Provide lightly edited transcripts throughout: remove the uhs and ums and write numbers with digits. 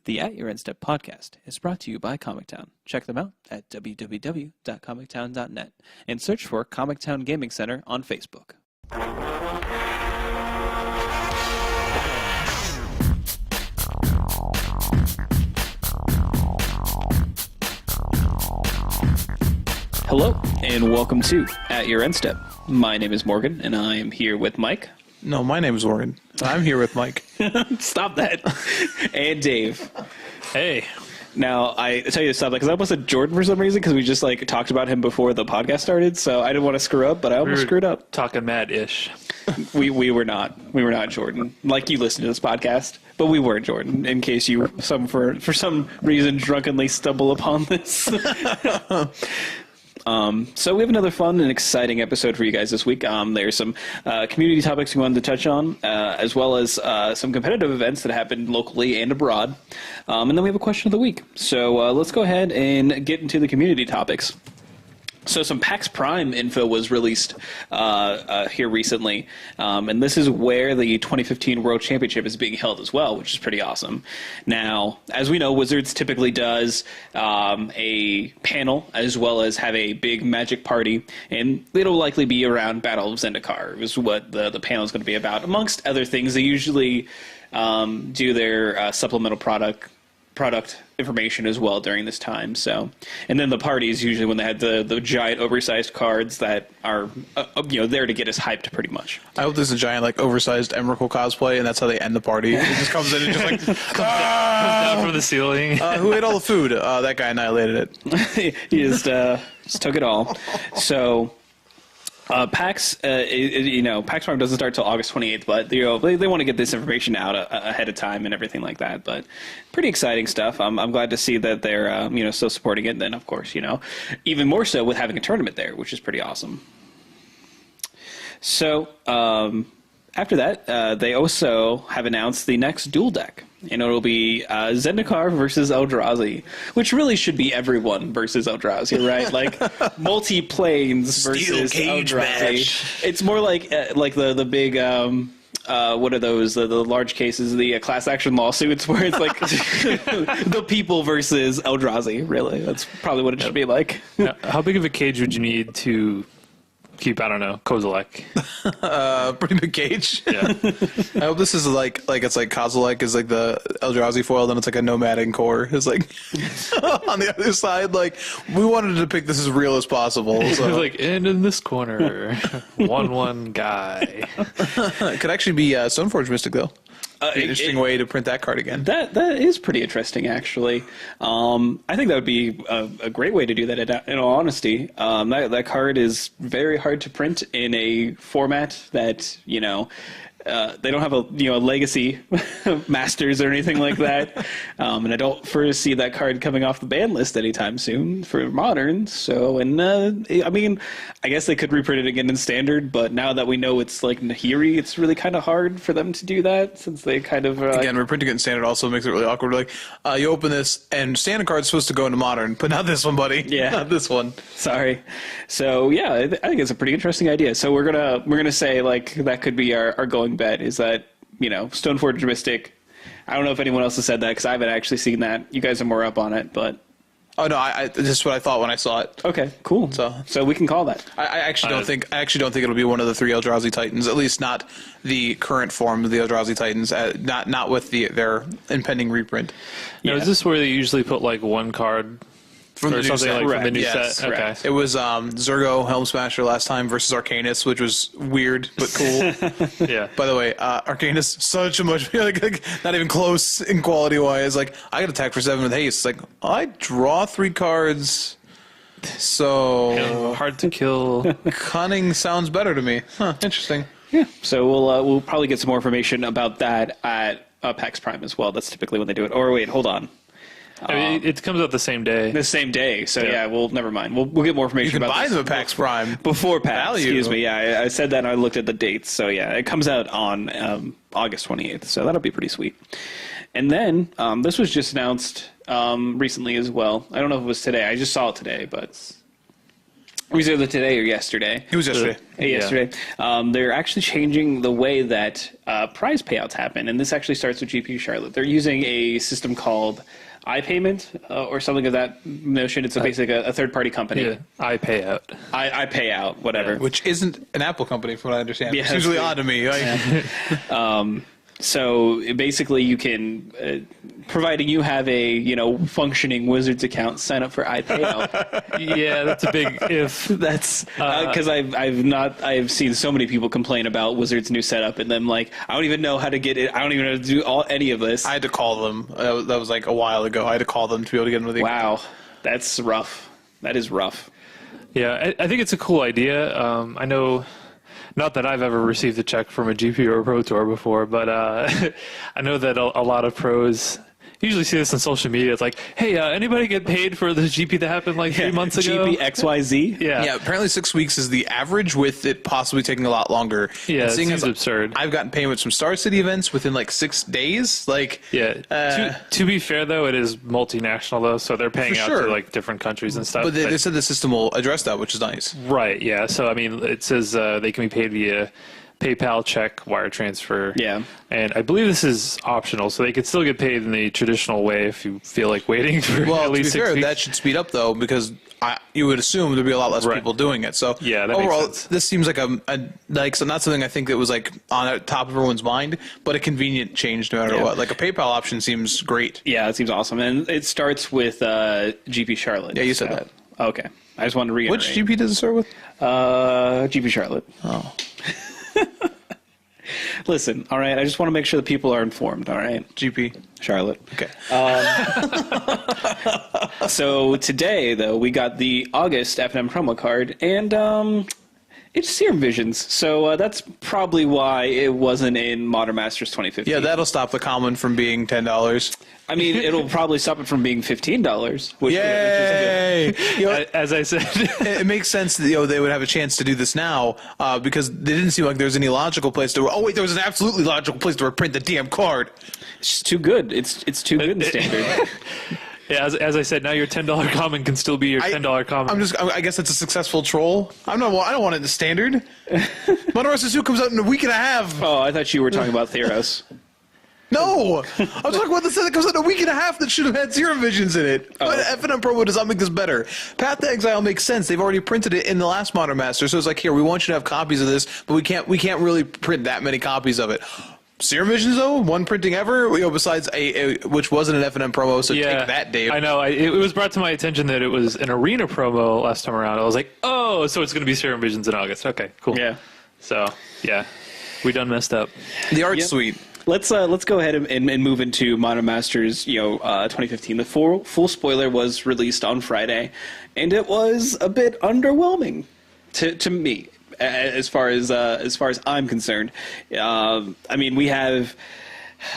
The At Your End Step podcast is brought to you by Comic Town. Check them out at www.comictown.net and search for Comic Town Gaming Center on Facebook. Hello, and welcome to At Your End Step. My name is Morgan, and I am here with Mike. No, my name is Morgan. I'm here with Mike. Stop that. And Dave. Hey. Now, I tell you to stop that because I almost said Jordan for some reason because we just talked about him before the podcast started, so I didn't want to screw up, but I almost screwed up. Talking mad-ish. We were not. We were not Jordan. Like you listened to this podcast, but we were Jordan, in case you for some reason drunkenly stumble upon this. So we have another fun and exciting episode for you guys this week. There's some community topics we wanted to touch on, as well as some competitive events that happened locally and abroad. And then we have a question of the week. So let's go ahead and get into the community topics. So some PAX Prime info was released here recently, and this is where the 2015 World Championship is being held as well, which is pretty awesome. Now, as we know, Wizards typically does a panel as well as have a big Magic party, and it'll likely be around Battle of Zendikar is what the panel is going to be about. Amongst other things, they usually do their supplemental product information as well during this time. So, and then the parties usually when they had the giant oversized cards that are there to get us hyped pretty much. I hope there's a giant oversized Emrakul cosplay, and that's how they end the party. It just comes in and just comes down from the ceiling. Who ate all the food? That guy annihilated it. He just took it all. So. PAX, PAX Prime doesn't start till August 28th, but they want to get this information out ahead of time and everything like that. But pretty exciting stuff. I'm glad to see that they're still supporting it. And then of course even more so with having a tournament there, which is pretty awesome. So after that, they also have announced the next duel deck. And it'll be Zendikar versus Eldrazi, which really should be everyone versus Eldrazi, right? Like multi-planes versus Eldrazi. Match. It's more like the big what are those the large cases, the class action lawsuits where it's like the people versus Eldrazi. Really, that's probably what it should be like. Now, how big of a cage would you need to keep, I don't know, Kozilek? Pretty big cage. Yeah. I hope this is like it's like Kozilek is like the Eldrazi foil, then it's like a nomadic core. It's like on the other side, we wanted to pick this as real as possible. So. And in this corner, 1/1 guy. It could actually be Stoneforge Mystic though. An interesting way to print that card again. That is pretty interesting, actually. I think that would be a great way to do that. In all honesty, that card is very hard to print in a format that they don't have a legacy masters or anything like that, and I don't foresee that card coming off the ban list anytime soon for modern. So, and I guess they could reprint it again in standard, but now that we know it's like Nahiri, it's really kind of hard for them to do that since they kind of again reprinting it in standard also makes it really awkward. You open this and standard card's supposed to go into modern, but not this one, buddy. Yeah, not this one. Sorry. So yeah, I think it's a pretty interesting idea. So we're gonna say that could be our going bet is that Stoneforge Mystic. I don't know if anyone else has said that because I haven't actually seen that. You guys are more up on it, but oh no, I this is what I thought when I saw it. Okay, cool. So we can call that. I actually don't think it'll be one of the three Eldrazi Titans. At least not the current form of the Eldrazi Titans. Not with their impending reprint. Now, is this where they usually put one card? From the new set. From the new yes, set? Okay. It was Zurgo Helm Smasher last time versus Arcanus, which was weird but cool. Yeah. By the way, Arcanus, such a much not even close in quality wise. I got attack for 7 with haste. I draw 3 cards, so hard to kill. Cunning sounds better to me. Huh? Interesting. Yeah. So we'll probably get some more information about that at PAX Prime as well. That's typically when they do it. Or wait, hold on. It comes out the same day. The same day. So yeah, well, never mind. We'll get more information about this. You can buy them at PAX Prime. Before PAX, Value. excuse me. Yeah, I said that and I looked at the dates. So yeah, it comes out on August 28th. So that'll be pretty sweet. And then this was just announced recently as well. I don't know if it was today. I just saw it today, but was either today or yesterday. It was yesterday. Yesterday. They're actually changing the way that prize payouts happen, and this actually starts with GP Charlotte. They're using a system called iPayment or something of that notion. It's basically a third-party company. Yeah, I pay out. I pay out, whatever. Which isn't an Apple company, from what I understand. Yeah, It's usually that's odd to me. Like, So basically, you can, providing you have a functioning Wizards account, sign up for iPayout. Yeah, that's a big if. That's because I've seen so many people complain about Wizards' new setup, and then like I don't even know how to get it. I don't even know how to do any of this. I had to call them. That was like a while ago. I had to call them to be able to get into the Wow, that's rough. That is rough. Yeah, I think it's a cool idea. I know, not that I've ever received a check from a GP or a Pro Tour before, but I know that a lot of pros usually see this on social media. It's like, hey, anybody get paid for the GP that happened like 3 months ago? GP XYZ. Yeah, apparently 6 weeks is the average, with it possibly taking a lot longer. Yeah, And it seeing seems as absurd. I've gotten payments from Star City events within like 6 days. Like, Yeah. To be fair, though, it is multinational, though, so they're paying For out sure. to like different countries and stuff. but they said the system will address that, which is nice. Right, yeah. So, I mean, it says they can be paid via PayPal, check, wire transfer. Yeah. And I believe this is optional, so they could still get paid in the traditional way if you feel like waiting for Well, at to be least 6 fair, weeks. that should speed up though, because you would assume there'd be a lot less Right. people doing it. So Yeah, that makes overall, sense. this seems like so not something I think that was like on the top of everyone's mind, but a convenient change no matter Yeah. what. Like a PayPal option seems great. Yeah, it seems awesome, and it starts with GP Charlotte. Yeah, you said that. Okay, I just wanted to reiterate. Which GP does it start with? GP Charlotte. Oh, Listen, all right. I just want to make sure that people are informed. All right, GP. Charlotte. Okay. So today, though, we got the August F&M promo card, and it's Serum Visions. So that's probably why it wasn't in Modern Masters 2015. Yeah, that'll stop the common from being $10. I mean, it'll probably stop it from being $15. Which Yay! You know, As I said, it makes sense that they would have a chance to do this now because they didn't seem like there was any logical place to. Oh wait, there was an absolutely logical place to reprint the damn card. It's just too good. It's too good in standard. yeah, as I said, now your $10 common can still be your $10 common. I guess it's a successful troll. I don't want it in the standard. Modern Masters 2 comes out in a week and a half. Oh, I thought you were talking about Theros. No, I'm talking about the set that comes out in a week and a half that should have had Serum Visions in it. But F&M Promo does not make this better. Path to Exile makes sense. They've already printed it in the last Modern Master, so it's like, here, we want you to have copies of this, but we can't really print that many copies of it. Serum Visions, though, one printing ever, besides which wasn't an F&M promo, so take that, Dave. I know. It was brought to my attention that it was an arena promo last time around. I was like, oh, so it's going to be Serum Visions in August. Okay, cool. Yeah. So, yeah, we done messed up. The art's Yep. sweet. Let's go ahead and move into Modern Masters, 2015. The full spoiler was released on Friday, and it was a bit underwhelming to me as far as I'm concerned. I mean, we have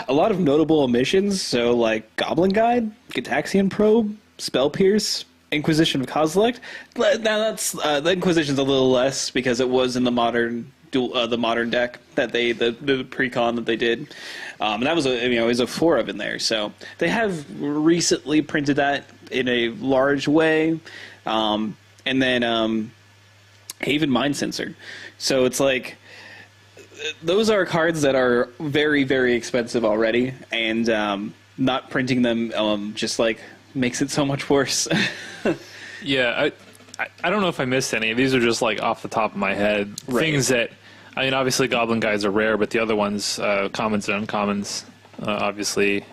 a lot of notable omissions, so like Goblin Guide, Gitaxian Probe, Spell Pierce, Inquisition of Kozilek. Now that's the Inquisition's a little less because it was in the modern deck that the pre-con that they did, and that was it was a 4 of in there. So they have recently printed that in a large way, and then Haven Mind Sensor. So it's like those are cards that are very, very expensive already, and not printing them just like makes it so much worse. Yeah, I don't know if I missed any. These are just like off the top of my head. Right. Things that, I mean, obviously Goblin Guides are rare, but the other ones, commons and uncommons, obviously.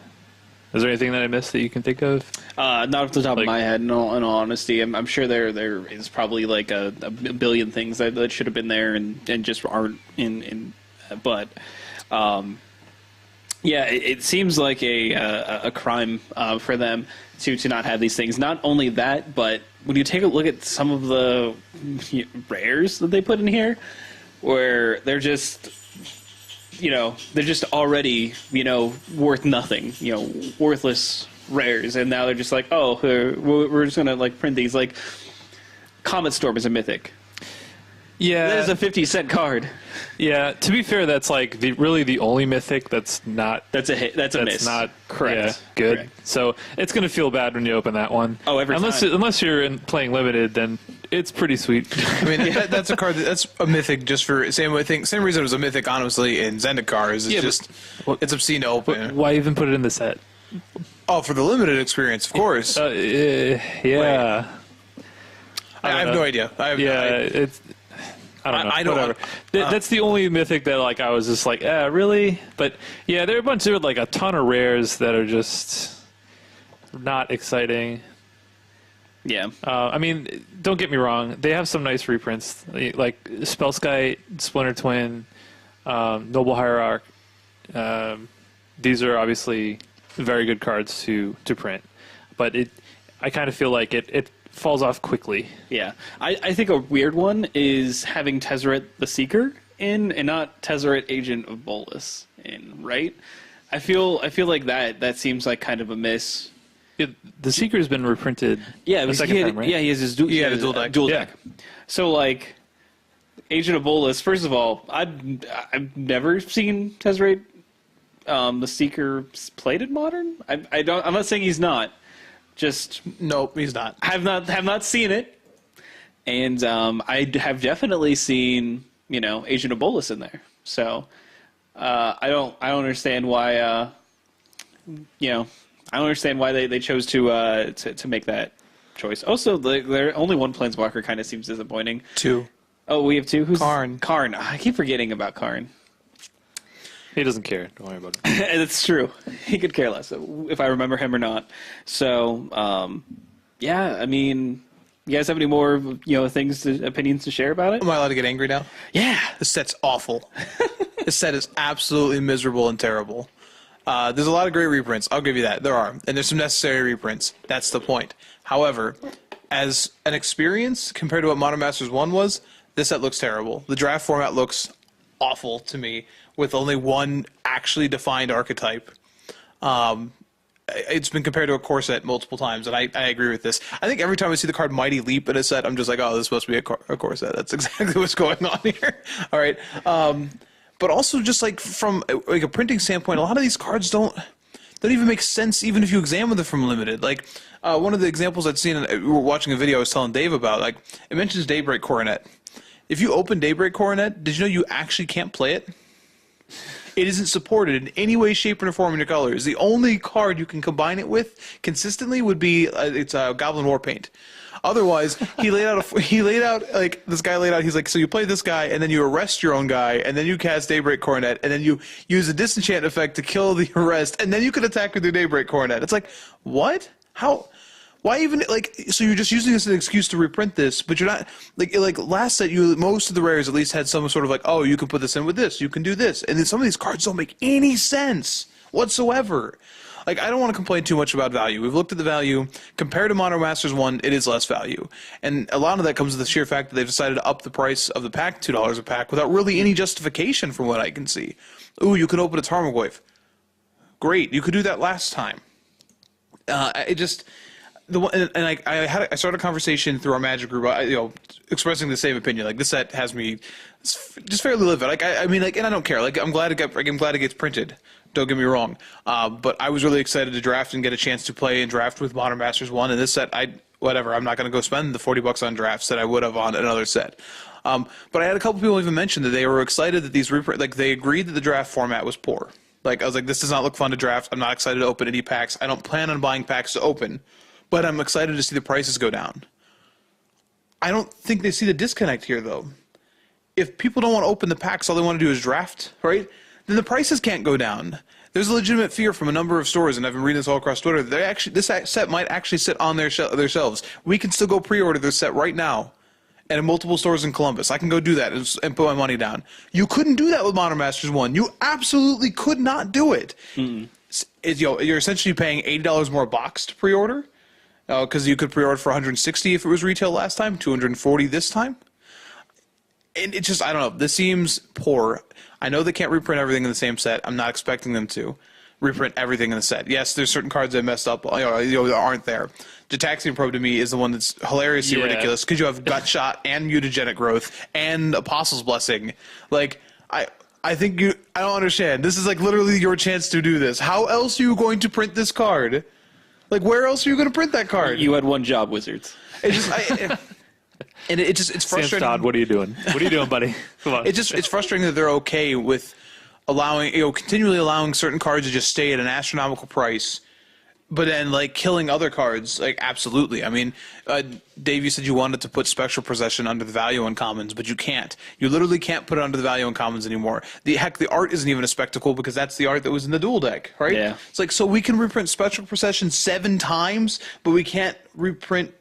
Is there anything that I missed that you can think of? Not off the top of my head, in all honesty. I'm sure there is probably like a billion things that should have been there and just aren't in. But yeah, it seems like a crime for them to not have these things. Not only that, but when you take a look at some of the rares that they put in here, where they're just already worth nothing, worthless rares, and now they're just like, oh, we're just gonna like print these. Like Comet Storm is a mythic. Yeah, That is a 50-cent card. yeah. To be fair, that's like really the only mythic that's not. That's a hit. That's a miss. Not correct. Yeah, good. Correct. So it's going to feel bad when you open that one. Oh, every unless time. Unless you're playing limited, then it's pretty sweet. I mean, that's a card that's a mythic just for same reason it was a mythic, honestly, in Zendikar is it's obscene to open. Why even put it in the set? Oh, for the limited experience, of course. Yeah. I have no idea. It's. I don't know. I don't. Whatever. That's the only mythic that like I was just like, really? But yeah, there are a bunch of like a ton of rares that are just not exciting. Yeah. I mean, don't get me wrong. They have some nice reprints, like Spellskite, Splinter Twin, Noble Hierarch. These are obviously very good cards to print, but I kind of feel like it falls off quickly. Yeah. I think a weird one is having Tezzeret the Seeker in and not Tezzeret Agent of Bolus in, right? I feel like that seems like kind of a miss. The Seeker's been reprinted the second time, right? Yeah, he has his dual deck. So, like, Agent of Bolus, first of all, I've never seen Tezzeret the Seeker played in Modern. I'm not saying he's not. Just nope, he's not. Have not seen it, and I have definitely seen Agent of Bolus in there. So I don't understand why I don't understand why they chose to make that choice. Also, there only one Planeswalker kind of seems disappointing. Two. Oh, we have two. Who's Karn? Karn. I keep forgetting about Karn. He doesn't care. Don't worry about it. It's true. He could care less if I remember him or not. So, yeah. I mean, you guys have any more opinions to share about it? Am I allowed to get angry now? Yeah. This set's awful. This set is absolutely miserable and terrible. There's a lot of great reprints. I'll give you that. There are. And there's some necessary reprints. That's the point. However, as an experience compared to what Modern Masters 1 was, this set looks terrible. The draft format looks awful to me with only one actually defined archetype. It's been compared to a core set multiple times, and I agree with this. I think every time I see the card Mighty Leap in a set, I'm just like, oh, this is supposed to be a core set. That's exactly what's going on here. All right. But also just like from like a printing standpoint, a lot of these cards don't even make sense even if you examine them from limited. Like one of the examples I'd seen, we were watching a video I was telling Dave about, like it mentions Daybreak Coronet. If you open Daybreak Coronet, did you know you actually can't play it? It isn't supported in any way, shape, or form in your colors. The only card you can combine it with consistently would be it's Goblin Warpaint. Otherwise, he laid out this guy laid out. He's like, so you play this guy, and then you arrest your own guy, and then you cast Daybreak Coronet, and then you use a disenchant effect to kill the arrest, and then you can attack with your Daybreak Coronet. It's like, what? How? Why even so you're just using this as an excuse to reprint this, but you're not like last set. Most of the rares at least had some sort of like, oh, you can put this in with this, you can do this, and then some of these cards don't make any sense whatsoever. Like I don't want to complain too much about value. We've looked at the value compared to Modern Masters 1. It is less value, and a lot of that comes to the sheer fact that they've decided to up the price of the pack $2 a pack without really any justification from what I can see. Ooh, you can open a Tarmogoyf. Great, you could do that last time. I started a conversation through our Magic group, expressing the same opinion. Like this set has me just fairly livid. And I don't care. Like I'm glad it gets printed. Don't get me wrong. But I was really excited to draft and get a chance to play and draft with Modern Masters 1. And this set, I'm not going to go spend the $40 on drafts that I would have on another set. But I had a couple people even mention that they were excited that these they agreed that the draft format was poor. Like I was like, this does not look fun to draft. I'm not excited to open any packs. I don't plan on buying packs to open. But I'm excited to see the prices go down. I don't think they see the disconnect here, though. If people don't want to open the packs, all they want to do is draft, right? Then the prices can't go down. There's a legitimate fear from a number of stores, and I've been reading this all across Twitter. This set might actually sit on their shelves. We can still go pre-order this set right now, and in multiple stores in Columbus. I can go do that and put my money down. You couldn't do that with Modern Masters 1. You absolutely could not do it. You're essentially paying $80 more a box to pre-order. Because you could pre-order for $160 if it was retail last time, $240 this time. And it just, I don't know. This seems poor. I know they can't reprint everything in the same set. I'm not expecting them to reprint everything in the set. Yes, there's certain cards that messed up, that aren't there. Jataxian Probe to me is the one that's hilariously ridiculous because you have Gut Shot and Mutagenic Growth and Apostle's Blessing. Like, I think I don't understand. This is like literally your chance to do this. How else are you going to print this card? Like, where else are you going to print that card? You had one job, Wizards. It just, And it's Sam frustrating. Todd, what are you doing? What are you doing, buddy? Come on. It's frustrating that they're okay with continually allowing certain cards to just stay at an astronomical price, but then like killing other cards. Like absolutely. I mean, Dave, you said you wanted to put Spectral Procession under the value uncommons, but you can't. You literally can't put it under the value uncommons anymore. The art isn't even a spectacle because that's the art that was in the dual deck, right? Yeah. It's like, so we can reprint Spectral Procession 7 times, but we can't reprint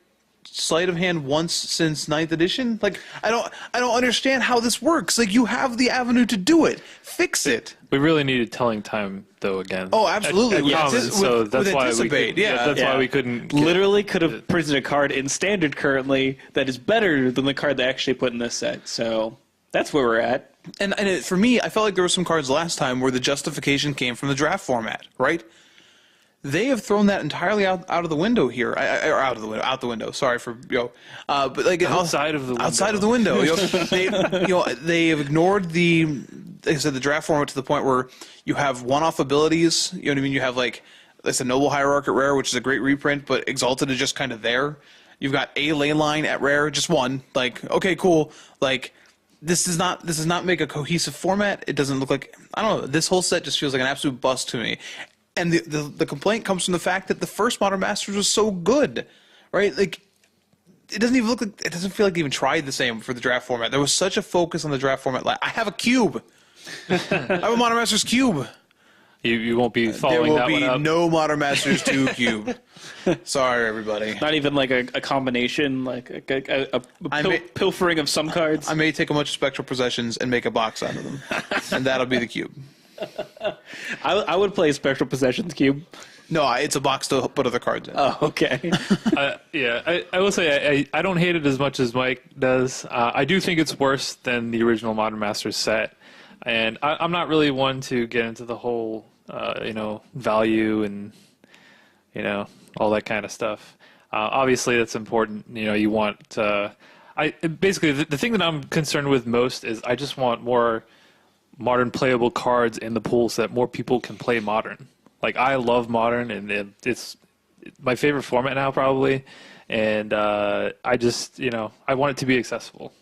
Sleight of Hand once since 9th edition. Like I don't understand how this works. Like you have the avenue to do it. Fix it. We really needed telling time though again. Oh, absolutely. At With Commons, so that's why anticipate, that's why we couldn't Literally could have printed a card in standard currently that is better than the card they actually put in this set. So that's where we're at. And for me, I felt like there were some cards last time where the justification came from the draft format, right? They have thrown that entirely out of the window here, or out the window. Sorry for but like outside of the window. Outside of the window, they have ignored like I said, the draft format to the point where you have one-off abilities. You know what I mean? You have like it's a Noble Hierarch at rare, which is a great reprint, but Exalted is just kind of there. You've got a ley line at rare, just one. Like okay, cool. Like this does not make a cohesive format. It doesn't look like I don't know. This whole set just feels like an absolute bust to me. And the complaint comes from the fact that the first Modern Masters was so good, right? Like, it doesn't even look like it doesn't feel like they even tried the same for the draft format. There was such a focus on the draft format. Like, I have a cube. I have a Modern Masters cube. You won't be following that one up. There will be no Modern Masters 2 cube. Sorry, everybody. Not even like a combination, like a pilfering of some cards. I may take a bunch of Spectral Possessions and make a box out of them, and that'll be the cube. I would play Spectral Possessions cube. No, it's a box to put other cards in. Oh, okay. I will say I don't hate it as much as Mike does. I do think it's worse than the original Modern Masters set, and I'm not really one to get into the whole value and all that kind of stuff. Obviously, that's important. You want basically the thing that I'm concerned with most is I just want more modern playable cards in the pool so that more people can play Modern. Like I love Modern, and it's my favorite format now probably, and I just I want it to be accessible.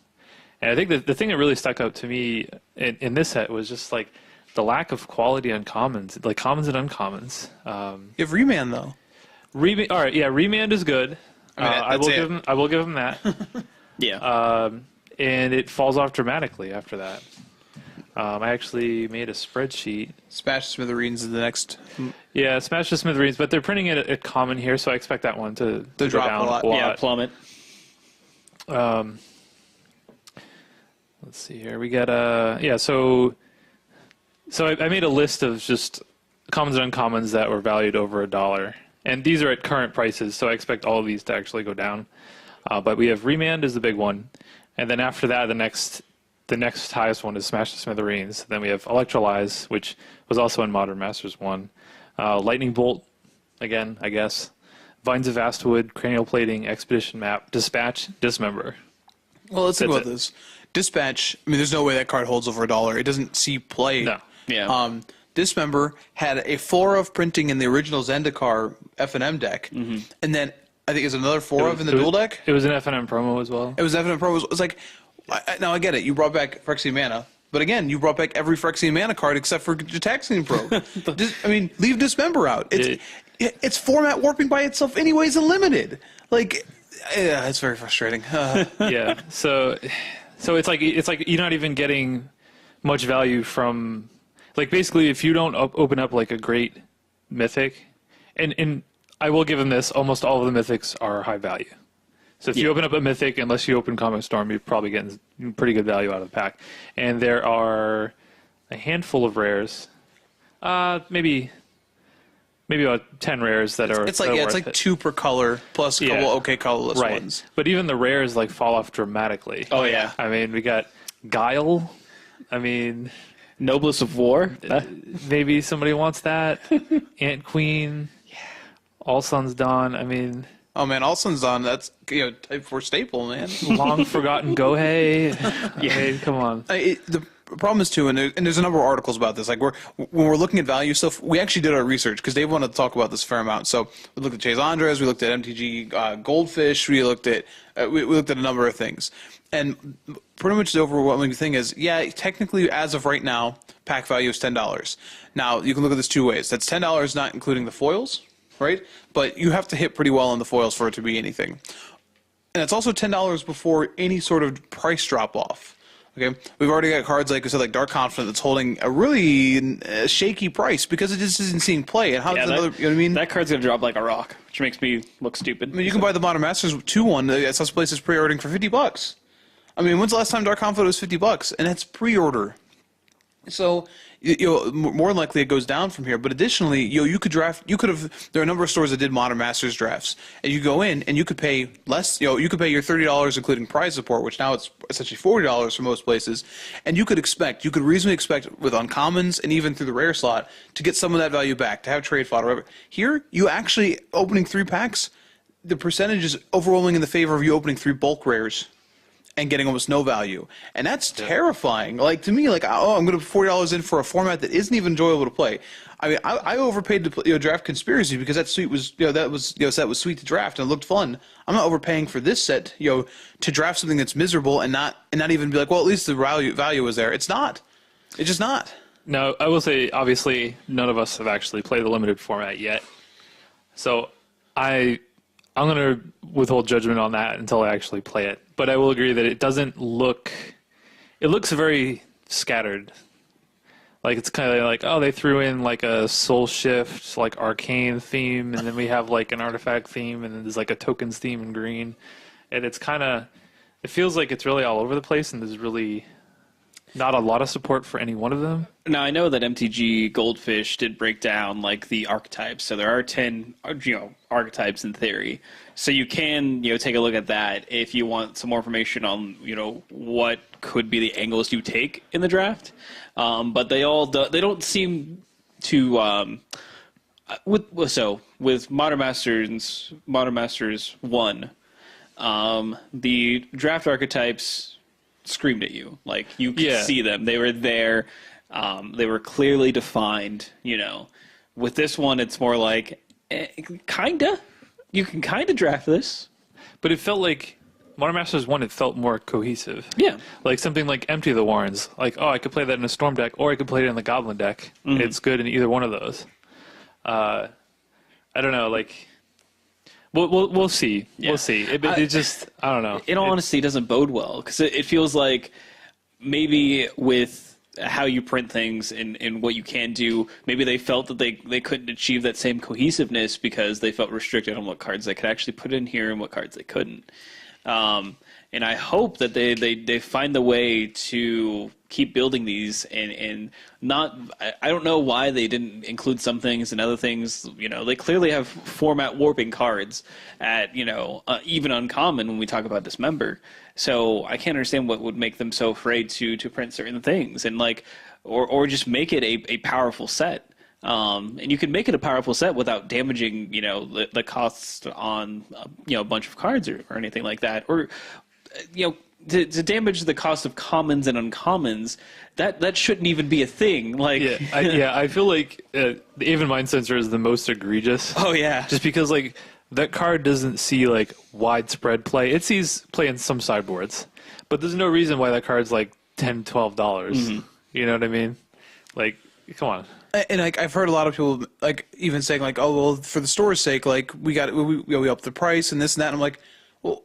And I think that the thing that really stuck out to me in this set was just like the lack of quality on commons, like commons and uncommons. You have Remand though. All right, yeah, Remand is good. I will give him that. Yeah. And it falls off dramatically after that. I actually made a spreadsheet. Smash Smithereens is the next. Yeah, Smash the Smithereens, but they're printing it at common here, so I expect that one to go drop down a lot. Yeah, plummet. Let's see here. We got So I made a list of just commons and uncommons that were valued over $1, and these are at current prices, so I expect all of these to actually go down. But we have Remand is the big one, and then after that, the next highest one is Smash the Smithereens. Then we have Electrolyze, which was also in Modern Masters 1. Lightning Bolt, again, I guess. Vines of Vastwood, Cranial Plating, Expedition Map, Dispatch, Dismember. Well, let's think about this. Dispatch, I mean, there's no way that card holds over $1. It doesn't see play. No. Yeah. Dismember had a 4 of printing in the original Zendikar F&M deck, and then I think it's another 4 of in the dual deck. It was an F&M promo as well. It was F&M promo. It was like, now I get it. You brought back Phyrexian Mana, but again, you brought back every Phyrexian Mana card except for Gitaxian Probe. Leave Dismember out. It's format warping by itself anyways and limited. Like, yeah, it's very frustrating. Yeah. So it's like you're not even getting much value from, like, basically if you don't open up like a great mythic, and I will give them this, almost all of the mythics are high value. So if you open up a mythic, unless you open Comic Storm, you're probably getting pretty good value out of the pack. And there are a handful of rares, maybe about 10 rares that are. It's like 2 per color plus a couple okay colorless ones. But even the rares like fall off dramatically. Oh yeah. I mean, we got Guile. I mean, Noblest of War. Maybe somebody wants that. Ant Queen. Yeah. All Sun's Dawn. I mean. Oh man, All Sun's Dawn. That's Type 4 staple, man. Long forgotten Gohei. Yeah, come on. problem is too, and there's a number of articles about this. Like when we're looking at value stuff, we actually did our research because Dave wanted to talk about this a fair amount. So we looked at Chase Andres, we looked at MTG Goldfish, we looked at a number of things, and pretty much the overwhelming thing is, yeah, technically as of right now, pack value is $10. Now you can look at this two ways. That's $10 not including the foils, right? But you have to hit pretty well on the foils for it to be anything. And it's also $10 before any sort of price drop off. Okay, we've already got cards like I said, like Dark Confidant, that's holding a really shaky price because it just isn't seeing play. And how does another, you know what I mean? That card's gonna drop like a rock, which makes me look stupid. I mean, you can buy the Modern Masters 2-1 that some places pre-ordering for $50. I mean, when's the last time Dark Confidant was $50? And that's pre-order. So more than likely it goes down from here. But additionally, you could draft. You could have. There are a number of stores that did Modern Masters drafts, and you go in and you could pay less. You could pay your $30 including prize support, which now it's essentially $40 for most places, and you could reasonably expect with uncommons and even through the rare slot to get some of that value back, to have trade fodder. Whatever. Here, you actually opening 3 packs, the percentage is overwhelming in the favor of you opening 3 bulk rares and getting almost no value. And that's terrifying. Like, to me, like, oh, I'm going to put $40 in for a format that isn't even enjoyable to play. I mean, I overpaid to draft Conspiracy because that suite was, set was sweet to draft and it looked fun. I'm not overpaying for this set, to draft something that's miserable and not even be like, well, at least the value was there. It's not. It's just not. Now, I will say, obviously, none of us have actually played the limited format yet. So I'm going to withhold judgment on that until I actually play it. But I will agree that it doesn't look... It looks very scattered. Like, it's kind of like, oh, they threw in, like, a Soul Shift, like, Arcane theme, and then we have, like, an Artifact theme, and then there's, like, a Tokens theme in green. And it's kind of... It feels like it's really all over the place, and there's really not a lot of support for any one of them. Now, I know that MTG Goldfish did break down, like, the archetypes. So there are 10, archetypes in theory. So you can, take a look at that if you want some more information on, what could be the angles you take in the draft. But they don't seem to, with Modern Masters 1, the draft archetypes screamed at you. Like, you could see them. They were there. They were clearly defined, With this one, it's more like, kinda. You can kinda draft this. But it felt like Modern Masters 1, it felt more cohesive. Yeah. Like something like Empty the Warrens. Like, oh, I could play that in a Storm deck, or I could play it in the Goblin deck. Mm-hmm. It's good in either one of those. I don't know, like... We'll see. Yeah. We'll see. It just, I don't know. In all honesty, it doesn't bode well, because it feels like maybe with how you print things and what you can do, maybe they felt that they couldn't achieve that same cohesiveness because they felt restricted on what cards they could actually put in here and what cards they couldn't. And I hope that they find the way to keep building these and not. I don't know why they didn't include some things and other things. They clearly have format warping cards at even uncommon when we talk about Dismember. So I can't understand what would make them so afraid to print certain things and or just make it a powerful set. And you can make it a powerful set without damaging, the costs on, a bunch of cards or anything like that. Or, to damage the cost of commons and uncommons, that shouldn't even be a thing. Like, I feel like the Even Mind Sensor is the most egregious. Oh yeah, just because like that card doesn't see like widespread play. It sees play in some sideboards, but there's no reason why that card's like $10, $12. Mm-hmm. You know what I mean? Like, come on. And like I've heard a lot of people like even saying like, oh well, for the store's sake, like we upped the price and this and that. And I'm like, well,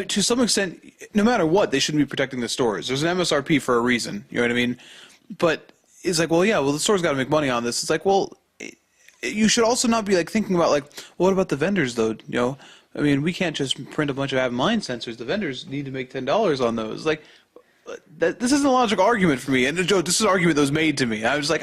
to some extent, no matter what, they shouldn't be protecting the stores. There's an MSRP for a reason. You know what I mean? But it's like, well, yeah, well the store's got to make money on this. It's like, well, you should also not be like thinking about like, well, what about the vendors though? I mean, we can't just print a bunch of Mind sensors. The vendors need to make $10 on those. Like, this isn't a logical argument for me. And Joe, this is an argument that was made to me. I was like,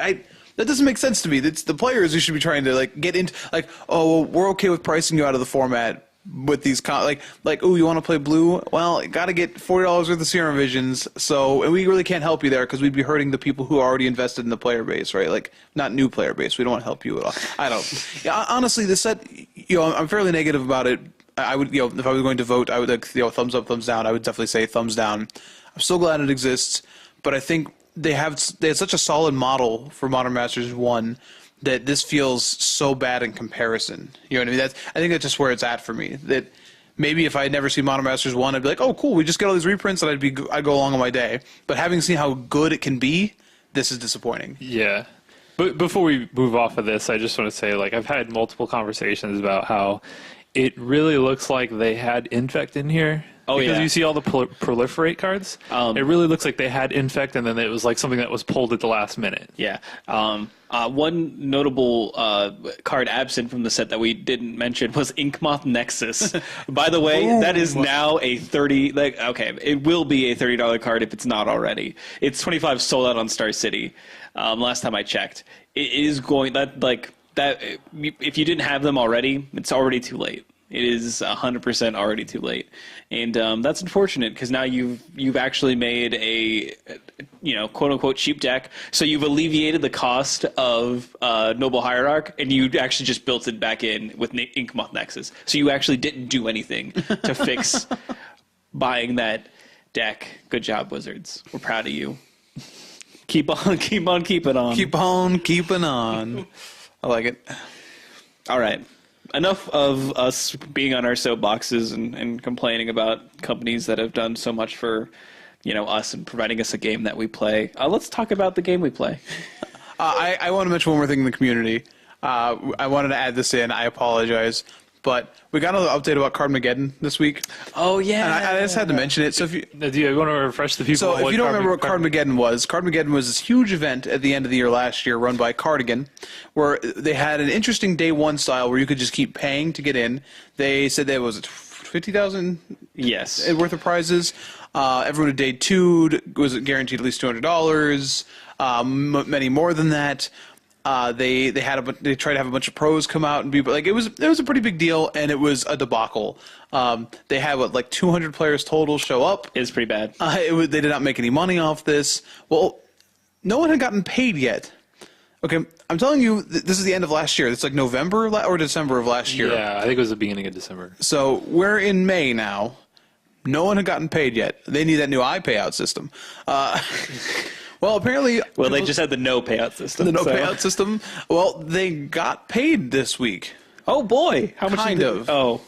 that doesn't make sense to me. It's the players who should be trying to like get into like, oh, well, we're okay with pricing you out of the format with these oh, you want to play blue? Well, got to get $40 worth of Serum Visions. So, and we really can't help you there because we'd be hurting the people who are already invested in the player base, right? Like, not new player base. We don't want to help you at all. I don't. Yeah, honestly, this set, I'm fairly negative about it. I would, if I was going to vote, I would, thumbs up, thumbs down. I would definitely say thumbs down. I'm so glad it exists, but I think they had such a solid model for Modern Masters 1 that this feels so bad in comparison. You know what I mean? I think that's just where it's at for me. That maybe if I had never seen Modern Masters 1, I'd be like, oh, cool, we just get all these reprints, and I'd go along on my day. But having seen how good it can be, this is disappointing. Yeah. But before we move off of this, I just want to say, like, I've had multiple conversations about how it really looks like they had Infect in here. Oh, because yeah. you see all the proliferate cards. It really looks like they had Infect, and then it was like something that was pulled at the last minute. Yeah. One notable card absent from the set that we didn't mention was Inkmoth Nexus. By the way, that is now a it will be a $30 card if it's not already. It's 25 sold out on Star City. Last time I checked, it is going that if you didn't have them already, it's already too late. It is 100% already too late, and that's unfortunate because now you've actually made a quote unquote cheap deck. So you've alleviated the cost of Noble Hierarch, and you actually just built it back in with Inkmoth Nexus. So you actually didn't do anything to fix buying that deck. Good job, Wizards. We're proud of you. Keep on keeping on. Keep on keeping on. I like it. All right. Enough of us being on our soapboxes and complaining about companies that have done so much for, us and providing us a game that we play. Let's talk about the game we play. I want to mention one more thing in the community. I wanted to add this in. I apologize. But we got another update about Cardmageddon this week. Oh, yeah. And I just had to mention it. So if you want to refresh the people? So if you don't remember what Cardmageddon was this huge event at the end of the year last year run by Cardigan, where they had an interesting day one style where you could just keep paying to get in. They said there was 50,000 worth of prizes. Everyone at day two was guaranteed at least $200. Many more than that. They tried to have a bunch of pros come out and be like it was a pretty big deal, and it was a debacle. They had 200 players total show up. It's pretty bad. They did not make any money off this. Well, no one had gotten paid yet. Okay, I'm telling you, this is the end of last year. It's like November or December of last year. Yeah, I think it was the beginning of December. So we're in May now. No one had gotten paid yet. They need that new iPayout system. Well, apparently... Well, they just had the no payout system. The no payout system. Well, they got paid this week. Oh, boy. How much? Kind of. Oh.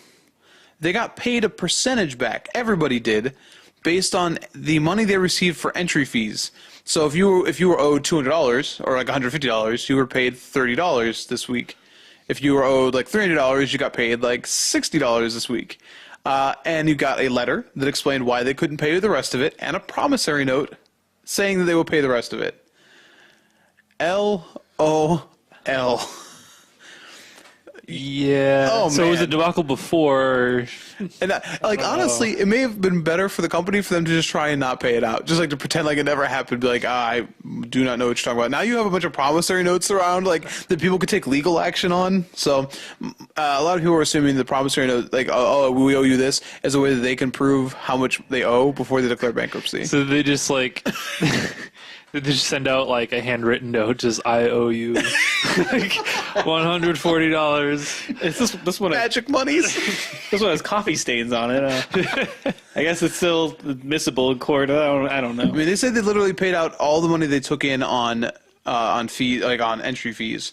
They got paid a percentage back. Everybody did, based on the money they received for entry fees. So if you were owed $200 or $150, you were paid $30 this week. If you were owed $300, you got paid $60 this week. And you got a letter that explained why they couldn't pay you the rest of it, and a promissory note saying that they will pay the rest of it. LOL. Yeah. Oh, so man. it was a debacle before. And honestly, it may have been better for the company for them to just try and not pay it out, just to pretend like it never happened. Be like, I do not know what you're talking about. Now you have a bunch of promissory notes around, that people could take legal action on. So a lot of people are assuming the promissory note, we owe you this, is a way that they can prove how much they owe before they declare bankruptcy. So they just they just send out a handwritten note, just I owe you $140. It's this one. Magic monies. This one has coffee stains on it. I guess it's still admissible in court. I don't know. I mean, they said they literally paid out all the money they took in on fee, on entry fees,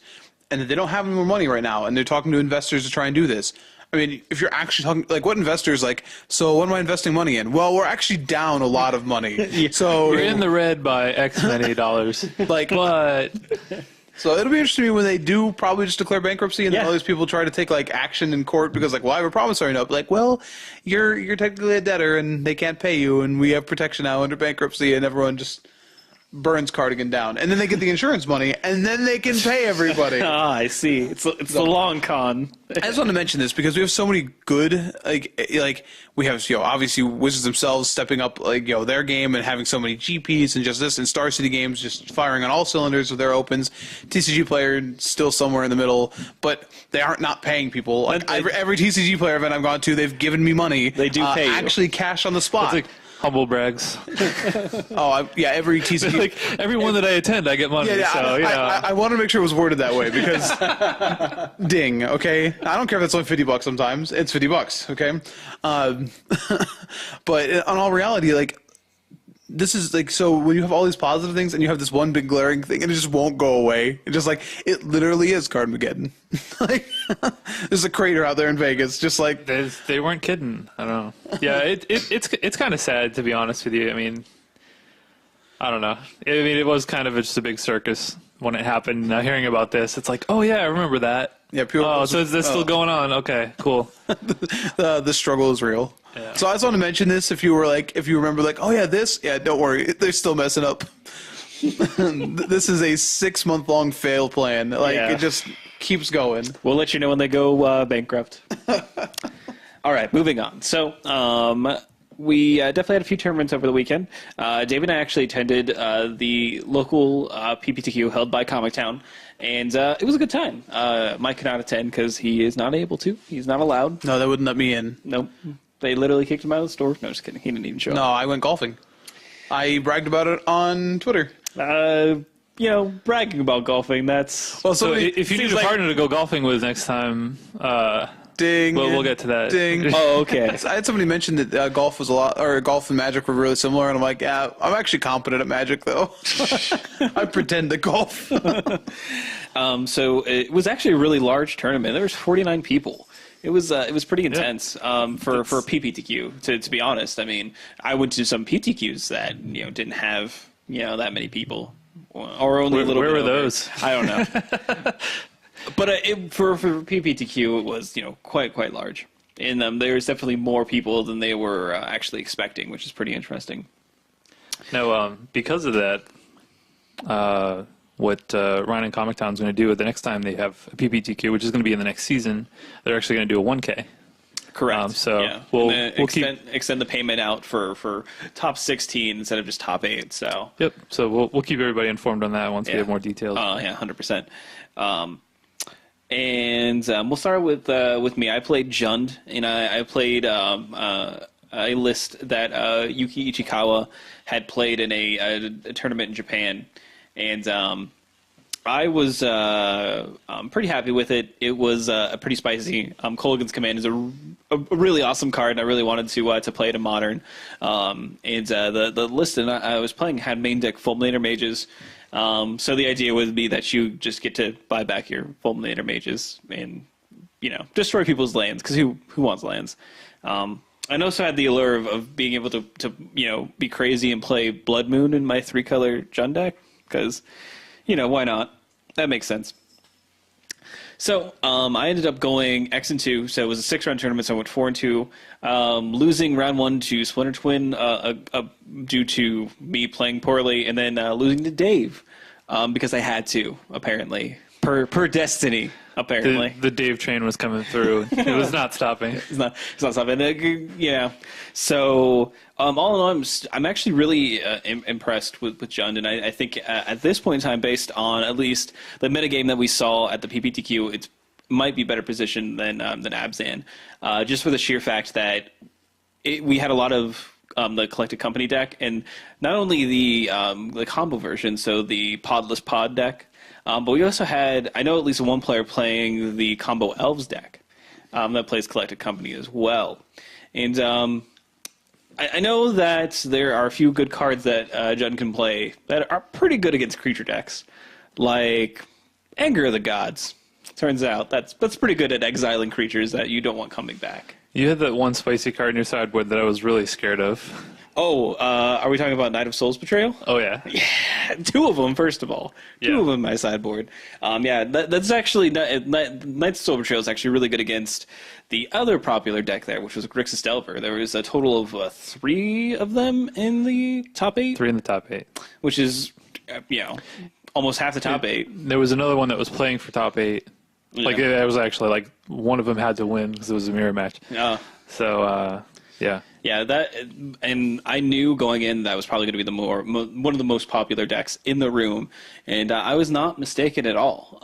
and that they don't have any more money right now, and they're talking to investors to try and do this. I mean, if you're actually talking, what investors so what am I investing money in? Well, we're actually down a lot of money. Yeah. So you're in the red by X many dollars. but so it'll be interesting to me when they do probably just declare bankruptcy, and then all these people try to take action in court because well, I have a promissory note. Well, you're technically a debtor and they can't pay you, and we have protection now under bankruptcy, and everyone just burns Cardigan down, and then they get the insurance money, and then they can pay everybody. I see. It's the long con. I just want to mention this because we have so many good we have obviously Wizards themselves stepping up their game and having so many GPs and just this, and Star City Games just firing on all cylinders with their opens. TCG player still somewhere in the middle, but they aren't not paying people. Every TCG player event I've gone to, they've given me money. They do pay you. Actually cash on the spot. Humble brags. Every TCG. Everyone that I attend, I get money. I want to make sure it was worded that way because ding, okay? I don't care if that's only $50 sometimes. It's $50, okay? But in all reality, this is like, so when you have all these positive things and you have this one big glaring thing and it just won't go away. It just like, it literally is Carmageddon. Like, there's a crater out there in Vegas, just like. They weren't kidding. I don't know. Yeah, it's kind of sad, to be honest with you. I mean, I don't know. I mean, it was kind of just a big circus when it happened. Now hearing about this, it's like, oh yeah, I remember that. Yeah, people. Oh, so is this still going on? Okay, cool. The struggle is real. Yeah. So I just want to mention this. If you remember, like, oh yeah, don't worry, they're still messing up. This is a 6-month-long fail plan. Like, Yeah. it just keeps going. We'll let you know when they go bankrupt. All right, moving on. So we definitely had a few tournaments over the weekend. Dave and I actually attended the local PPTQ held by Comic Town, and it was a good time. Mike cannot attend because he is not able to. He's not allowed. No, they wouldn't let me in. Nope. They literally kicked him out of the store. No, just kidding. He didn't even show No, up. I went golfing. I bragged about it on Twitter. Bragging about golfing, that's... Well, So somebody, if you need seems a like- partner to go golfing with next time, ding. we'll get to that. Ding. Oh, okay. I had somebody mention that golf was golf and Magic were really similar, and I'm like, yeah, I'm actually competent at Magic though. I pretend to golf. So it was actually a really large tournament. There was 49 people. It was pretty intense for PPTQ. To be honest, I mean, I went to some PTQs that didn't have that many people, or only a little. Where bit were over. those? I don't know. But for PPTQ, it was quite large. And there was definitely more people than they were actually expecting, which is pretty interesting. No, because of that, what Ryan and Comic Town is going to do the next time they have a PPTQ, which is going to be in the next season, they're actually going to do a 1K. Correct. So we'll keep extend the payment out for top 16 instead of just top 8. So Yep. So we'll keep everybody informed on that once we have more details. Yeah, 100%. And we'll start with me. I played Jund, and I played a list that Yuki Ichikawa had played in a tournament in Japan, and I was pretty happy with it. It was pretty spicy. Kolaghan's Command is a really awesome card, and I really wanted to play it in Modern. And the list that I was playing had main deck Fulminator Mages. So the idea would be that you just get to buy back your Fulminator Mages and destroy people's lands, because who wants lands? I also had the allure of being able to be crazy and play Blood Moon in my 3-color Jund deck, because why not? That makes sense. So I ended up going X and 2, so it was a 6-round tournament, so I went 4 and 2, losing round 1 to Splinter Twin due to me playing poorly, and then losing to Dave because I had to, apparently, per destiny, apparently. The Dave train was coming through. It was not stopping. It's not stopping. Yeah. So all in all, I'm actually really impressed with Jund, and I think at this point in time, based on at least the metagame that we saw at the PPTQ, it might be better positioned than Abzan, just for the sheer fact that we had a lot of the Collected Company deck, and not only the combo version, so the Podless Pod deck, but we also had, I know at least one player playing the Combo Elves deck that plays Collected Company as well. And I know that there are a few good cards that Jund can play that are pretty good against creature decks, like Anger of the Gods. Turns out that's pretty good at exiling creatures that you don't want coming back. You had that one spicy card in your sideboard that I was really scared of. Oh, are we talking about Knight of Souls Betrayal? Oh, yeah. Yeah, 2 of them, first of all. 2 of them in my sideboard. That's actually, Knight of Souls Betrayal is actually really good against the other popular deck there, which was Grixis Delver. There was a total of 3 of them in the top 8. 3 in the top 8. Which is, almost half the top 8. There was another one that was playing for top 8. Yeah. Like, it was actually, like, one of them had to win because it was a mirror match. So, yeah. Yeah, and I knew going in that was probably going to be one of the most popular decks in the room, and I was not mistaken at all.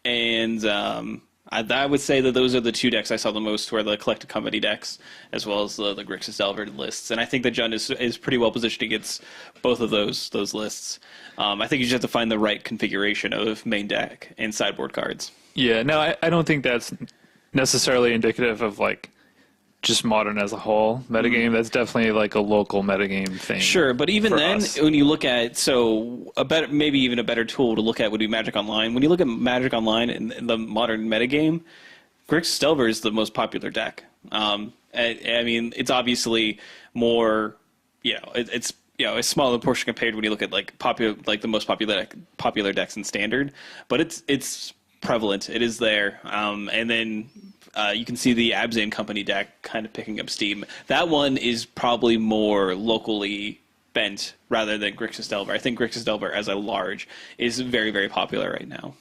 I would say that those are the 2 decks I saw the most, were the Collected Company decks, as well as the Grixis Delver lists. And I think that Jund is pretty well positioned against both of those lists. I think you just have to find the right configuration of main deck and sideboard cards. Yeah, no, I don't think that's necessarily indicative of, like, just Modern as a whole metagame. That's definitely like a local metagame thing. Sure, but even then, us. when you look at maybe even a better tool to look at would be Magic Online. When you look at Magic Online in the Modern metagame, Grixis Delver is the most popular deck. I mean, it's obviously more, it's a smaller portion compared when you look at the most popular decks in Standard, but it's prevalent. It is there, and then you can see the Abzan Company deck kind of picking up steam. That one is probably more locally bent rather than Grixis Delver. I think Grixis Delver as a large is very, very popular right now.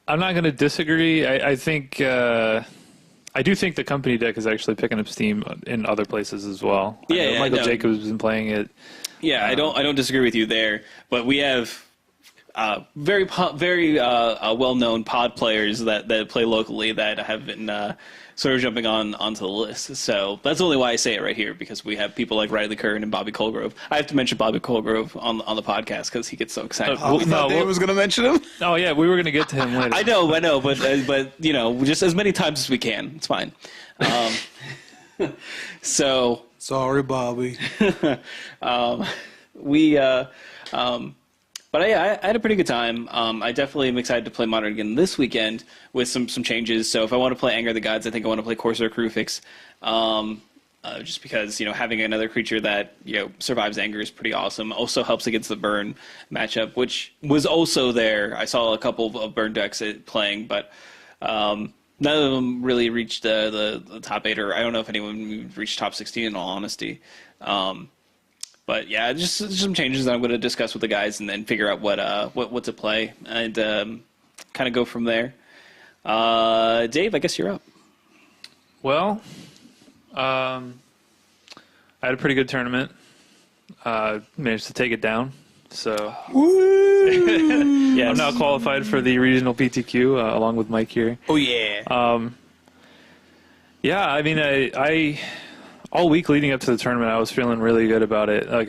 I'm not going to disagree. I think I do think the company deck is actually picking up steam in other places as well. Michael Jacobs has been playing it. Yeah, I don't disagree with you there, but we have very well-known pod players that play locally that have been sort of jumping onto the list. So that's only why I say it right here, because we have people like Riley Kern and Bobby Colgrove. I have to mention Bobby Colgrove on the podcast because he gets so excited. Dave was going to mention him. Oh yeah, we were going to get to him later. I know, but just as many times as we can. It's fine. So sorry, Bobby. But I had a pretty good time. I definitely am excited to play Modern again this weekend with some changes. So if I want to play Anger of the Gods, I think I want to play Corsair Crewfix. Just because, having another creature that, survives Anger is pretty awesome. Also helps against the Burn matchup, which was also there. I saw a couple of Burn decks playing, but none of them really reached the top 8, or I don't know if anyone reached top 16 in all honesty. But yeah, just some changes that I'm going to discuss with the guys and then figure out what to play and kind of go from there. Dave, I guess you're up. Well, I had a pretty good tournament. Managed to take it down. So yes. I'm now qualified for the regional PTQ along with Mike here. Oh yeah. Yeah, I mean, I all week leading up to the tournament, I was feeling really good about it. I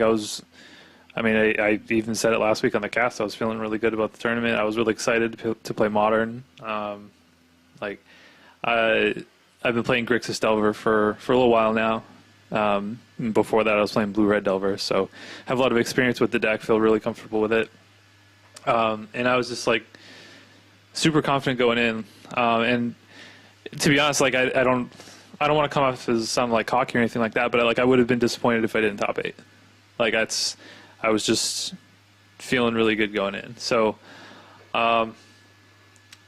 even said it last week on the cast. I was feeling really good about the tournament. I was really excited to play Modern. I've been playing Grixis Delver for a little while now. Before that, I was playing Blue-Red Delver, so I have a lot of experience with the deck. Feel really comfortable with it, and I was just super confident going in. And to be honest, I don't want to come off as sound cocky or anything like that, but I would have been disappointed if I didn't top 8. I was just feeling really good going in. So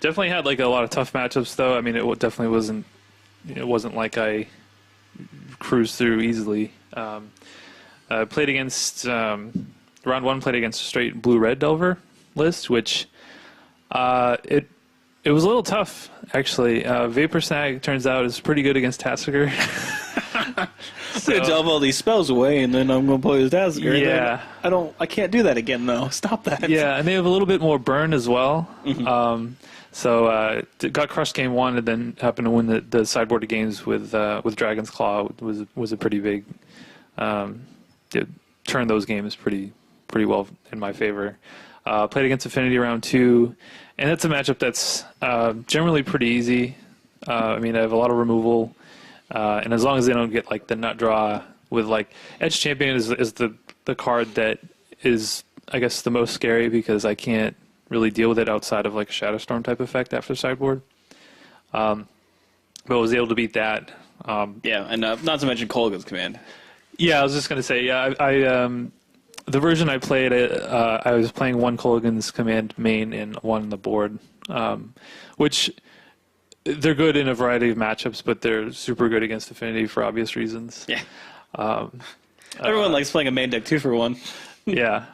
definitely had a lot of tough matchups though. I mean, it definitely wasn't. It wasn't like I cruised through easily. Played against round 1. Played against a straight Blue-Red Delver list, which it was a little tough, actually. Vapor Snag, turns out, is pretty good against Tasigur. I'm going to delve all these spells away, and then I'm going to play as Tasigur. Yeah. I can't do that again, though. Stop that. Yeah, and they have a little bit more burn as well. Mm-hmm. Got crushed game 1, and then happened to win the sideboard games with Dragon's Claw. Was a pretty big... turned those games pretty well in my favor. Played against Affinity round 2, and that's a matchup that's generally pretty easy. I mean, I have a lot of removal, and as long as they don't get the nut draw with Edge Champion is the card that is, I guess, the most scary because I can't really deal with it outside of a Shadow Storm type effect after sideboard. But I was able to beat that. Yeah, and not to mention Kolga's command. Yeah, I was just going to say, the version I played, I was playing one Kolgan's command main and one on the board, which they're good in a variety of matchups, but they're super good against Affinity for obvious reasons. Yeah. Everyone likes playing a main deck 2 for 1. Yeah.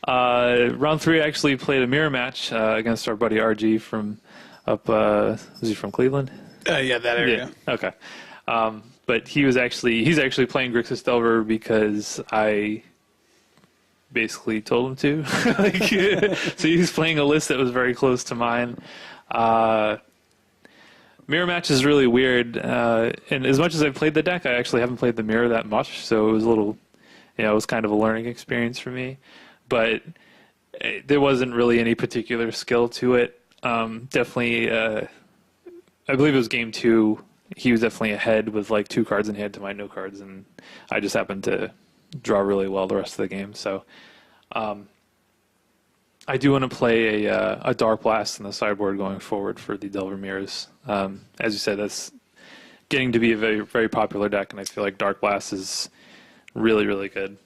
Round 3, I actually played a mirror match against our buddy RG from was he from Cleveland? Yeah, that area. Yeah. Okay. But he's actually playing Grixis Delver because I basically told him to. So he was playing a list that was very close to mine. Mirror match is really weird, and as much as I've played the deck, I actually haven't played the mirror that much, so it was a little, it was kind of a learning experience for me. But there wasn't really any particular skill to it. Definitely, I believe it was game 2, he was definitely ahead with like 2 cards in hand to my no cards, and I just happened to draw really well the rest of the game. So I do want to play a Dark Blast in the sideboard going forward for the Delver Mirrors. As you said, that's getting to be a very, very popular deck, and I feel like Dark Blast is really, really good.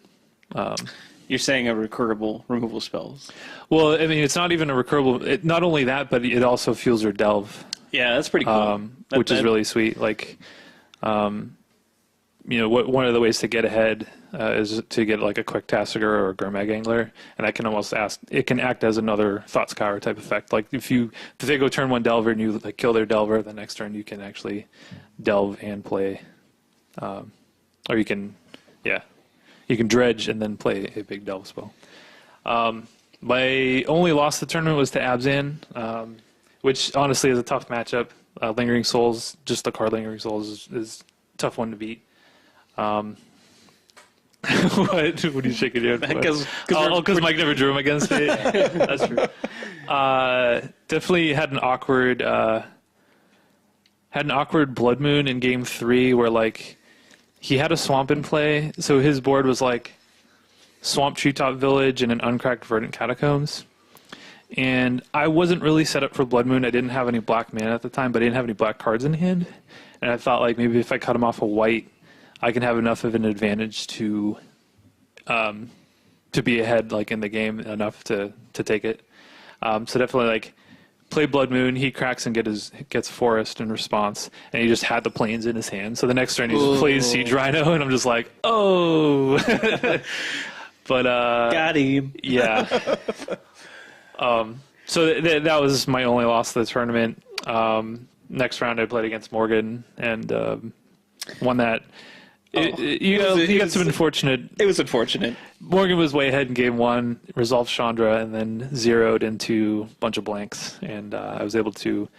You're saying a recurable removal spells. Well, I mean, it's not even a recurable. Not only that, but it also fuels your Delve. Yeah, that's pretty cool. Which is really sweet. Like, one of the ways to get ahead is to get like a quick Tassiger or a Gurmag Angler, and I can almost it can act as another Thought Scour type effect. Like if they go turn 1 Delver and you like kill their Delver, the next turn you can actually delve and play, or you can dredge and then play a big delve spell. My only loss to the tournament was to Abzan, which honestly is a tough matchup. Lingering Souls, just the card Lingering Souls is a tough one to beat. What are you shaking your head for? Because Mike never drew him against me. That's true. Definitely had an awkward Blood Moon in game 3 where like he had a swamp in play, so his board was like Swamp Treetop Village and an uncracked Verdant Catacombs. And I wasn't really set up for Blood Moon. I didn't have any black mana at the time, but I didn't have any black cards in hand. And I thought like maybe if I cut him off a white, I can have enough of an advantage to be ahead like in the game enough to take it. So definitely like play Blood Moon, he cracks and gets Forest in response, and he just had the plains in his hand. So the next turn he just plays Siege Rhino, and I'm just like, oh. But got him. Yeah. So that was my only loss to the tournament. Next round I played against Morgan and won that. You got some unfortunate. It was unfortunate. Morgan was way ahead in game 1, resolved Chandra, and then zeroed into a bunch of blanks. And I was able to.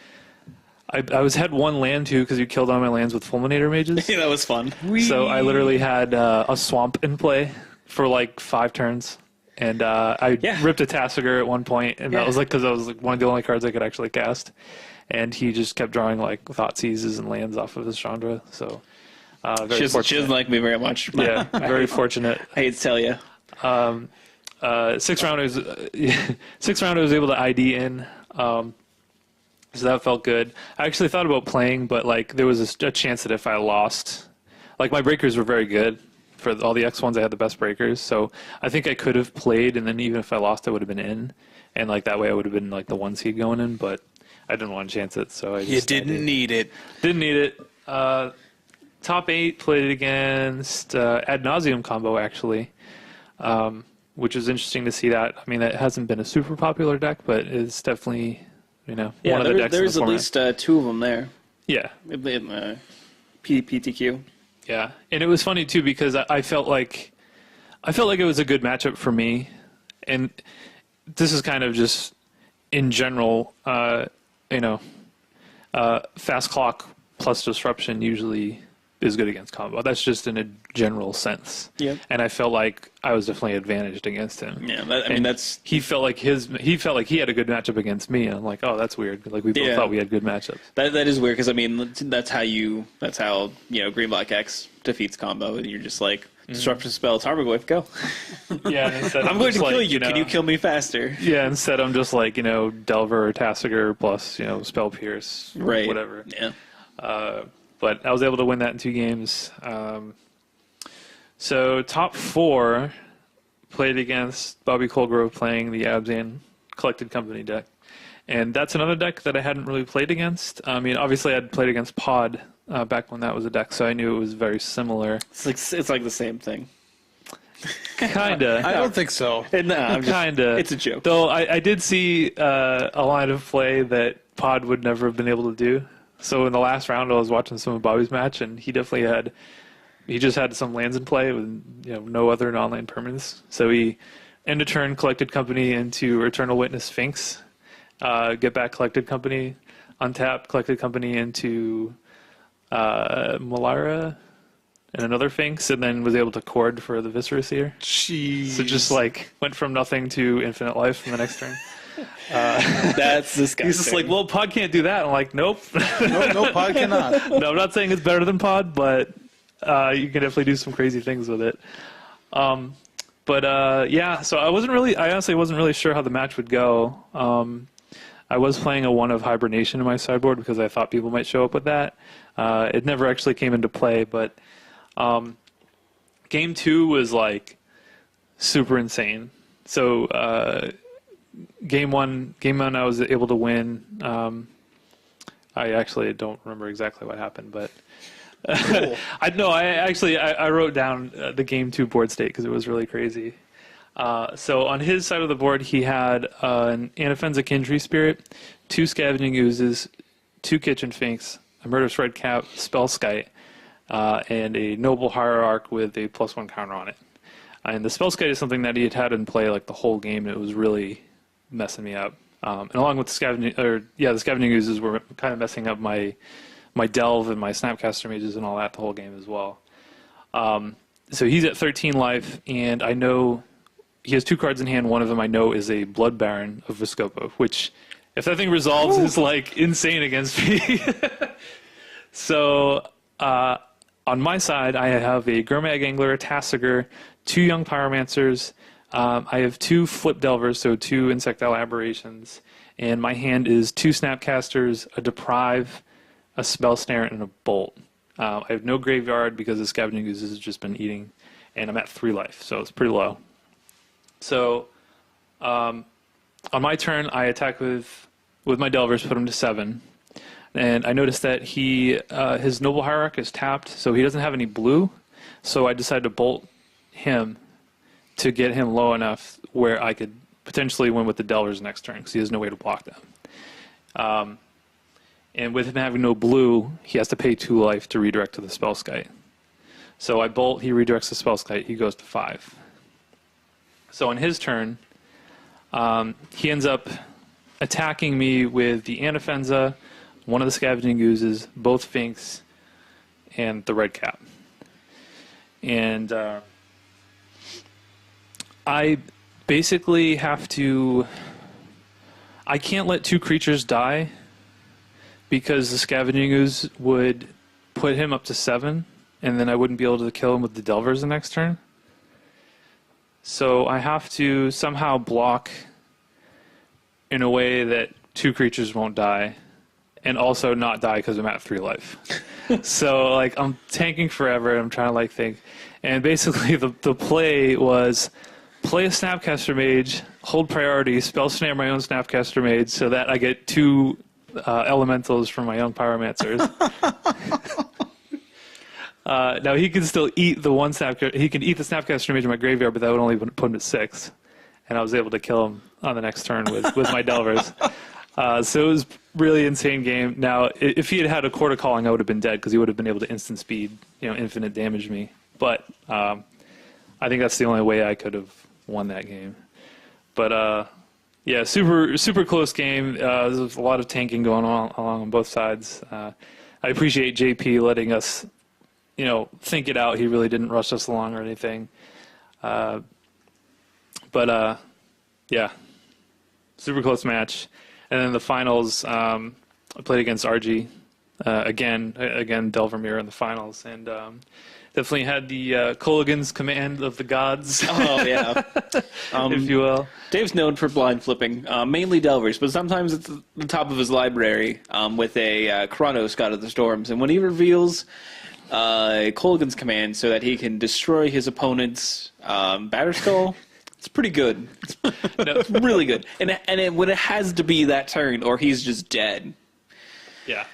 I had 1 land too because you killed all my lands with Fulminator Mages. Yeah, that was fun. So I literally had a swamp in play for like 5 turns. And I ripped a Tassiger at one point, and that was like because that was like one of the only cards I could actually cast. And he just kept drawing like Thought Seizes and lands off of his Chandra. So she doesn't like me very much. Yeah, very fortunate. I hate to tell you. 6th round I was able to ID in, so that felt good. I actually thought about playing, but like there was a chance that if I lost, like my breakers were very good. For all the X1s, I had the best breakers, so I think I could have played, and then even if I lost, I would have been in, and like that way I would have been like the 1 seed going in, but I didn't want to chance it, so I just didn't need it. Didn't need it. Top 8 played it against Ad Nauseam combo actually, which was interesting to see that. I mean, that hasn't been a super popular deck, but it's definitely one of the decks. There's in the at least 2 of them there. Yeah. PTQ. Yeah, and it was funny too because I felt like it was a good matchup for me, and this is kind of just in general, fast clock plus disruption usually is good against combo. That's just in a general sense. Yeah. And I felt like I was definitely advantaged against him. Yeah, he felt like he had a good matchup against me, and I'm like, oh, that's weird. Like we both thought we had good matchups. That is weird because I mean that's how Green Black X defeats combo, and you're just like disruption spell, Tarmogoyf, go. Yeah, and instead I'm going to kill you. Can you kill me faster? Yeah, instead I'm just like Delver or Tassiger plus Spell Pierce, right? Whatever. Yeah. But I was able to win that in 2 games. So top 4 played against Bobby Colgrove playing the Abzan Collected Company deck. And that's another deck that I hadn't really played against. I mean, obviously I'd played against Pod back when that was a deck, so I knew it was very similar. It's like the same thing. Kinda. I don't think so. Kinda. It's a joke. Though I did see a line of play that Pod would never have been able to do. So in the last round, I was watching some of Bobby's match, and he definitely just had some lands in play with no other non-land permanents. So he end of turn Collected Company into Eternal Witness Sphinx, get back Collected Company, untap Collected Company into Malara and another Sphinx, and then was able to chord for the Viscera Seer. Jeez. So just like went from nothing to infinite life in the next turn. That's disgusting. He's just like, well, Pod can't do that. I'm like, nope. No, Pod cannot. No, I'm not saying it's better than Pod, but you can definitely do some crazy things with it. Yeah, so I honestly wasn't really sure how the match would go. I was playing a 1 of Hibernation in my sideboard because I thought people might show up with that. It never actually came into play, but game 2 was like super insane. So game one I was able to win. I actually don't remember exactly what happened, but Cool. I wrote down the game 2 board state because it was really crazy. So on his side of the board, he had an Anafenza Kindry Spirit, 2 Scavenging Oozes, 2 Kitchen Finks, a Murderous Red Cap, Spellskite, and a Noble Hierarch with a +1 counter on it. And the Spellskite is something that he had in play like the whole game, and it was really messing me up. And along with the Scavenging Oozes were kind of messing up my Delve and my Snapcaster Mages and all that the whole game as well. So he's at 13 life, and I know he has 2 cards in hand. One of them I know is a Blood Baron of Viscopo, which, if that thing resolves, is like insane against me. So on my side, I have a Gurmag Angler, a Tassiger, 2 Young Pyromancers. I have 2 Flip Delvers, so 2 Insectile Aberrations, and my hand is 2 Snapcasters, a Deprive, a Spell Snare, and a Bolt. I have no graveyard because the Scavenging Oozes has just been eating, and I'm at 3 life, so it's pretty low. So on my turn, I attack with my Delvers, put him to 7. And I noticed that his Noble Hierarch is tapped, so he doesn't have any blue. So I decided to bolt him to get him low enough where I could potentially win with the Delvers next turn, because he has no way to block them. And with him having no blue, he has to pay 2 life to redirect to the Spellskite. So I bolt, he redirects the Spellskite, he goes to 5. So on his turn, he ends up attacking me with the Anafenza, 1 of the Scavenging Oozes, both Finks, and the Red Cap. And I basically have to... I can't let 2 creatures die because the Scavenging Ooze would put him up to 7, and then I wouldn't be able to kill him with the Delvers the next turn. So I have to somehow block in a way that 2 creatures won't die, and also not die because I'm at 3 life. So like I'm tanking forever, and I'm trying to like think. And basically the play was play a Snapcaster Mage, hold priority, spell snare my own Snapcaster Mage so that I get 2 elementals from my Young Pyromancers. Now he can still eat the one Snapcaster. He can eat the Snapcaster Mage in my graveyard, but that would only put him at 6. And I was able to kill him on the next turn with my Delvers. So it was really insane game. Now, if he had had a Quarter Calling, I would have been dead because he would have been able to instant speed, infinite damage me. But I think that's the only way I could have won that game. But yeah, super close game. There's a lot of tanking going on both sides. I appreciate JP letting us, think it out. He really didn't rush us along or anything. But yeah, super close match. And then the finals, I played against RG again, Delver Mirror in the finals, and definitely had the Colligan's command of the gods. Oh yeah, if you will. Dave's known for blind flipping, mainly Delvers, but sometimes it's the top of his library with a Chronos God of the Storms, and when he reveals Colligan's command so that he can destroy his opponent's Batterskull. It's pretty good. It's really good. And when it has to be that turn, or he's just dead. Yeah.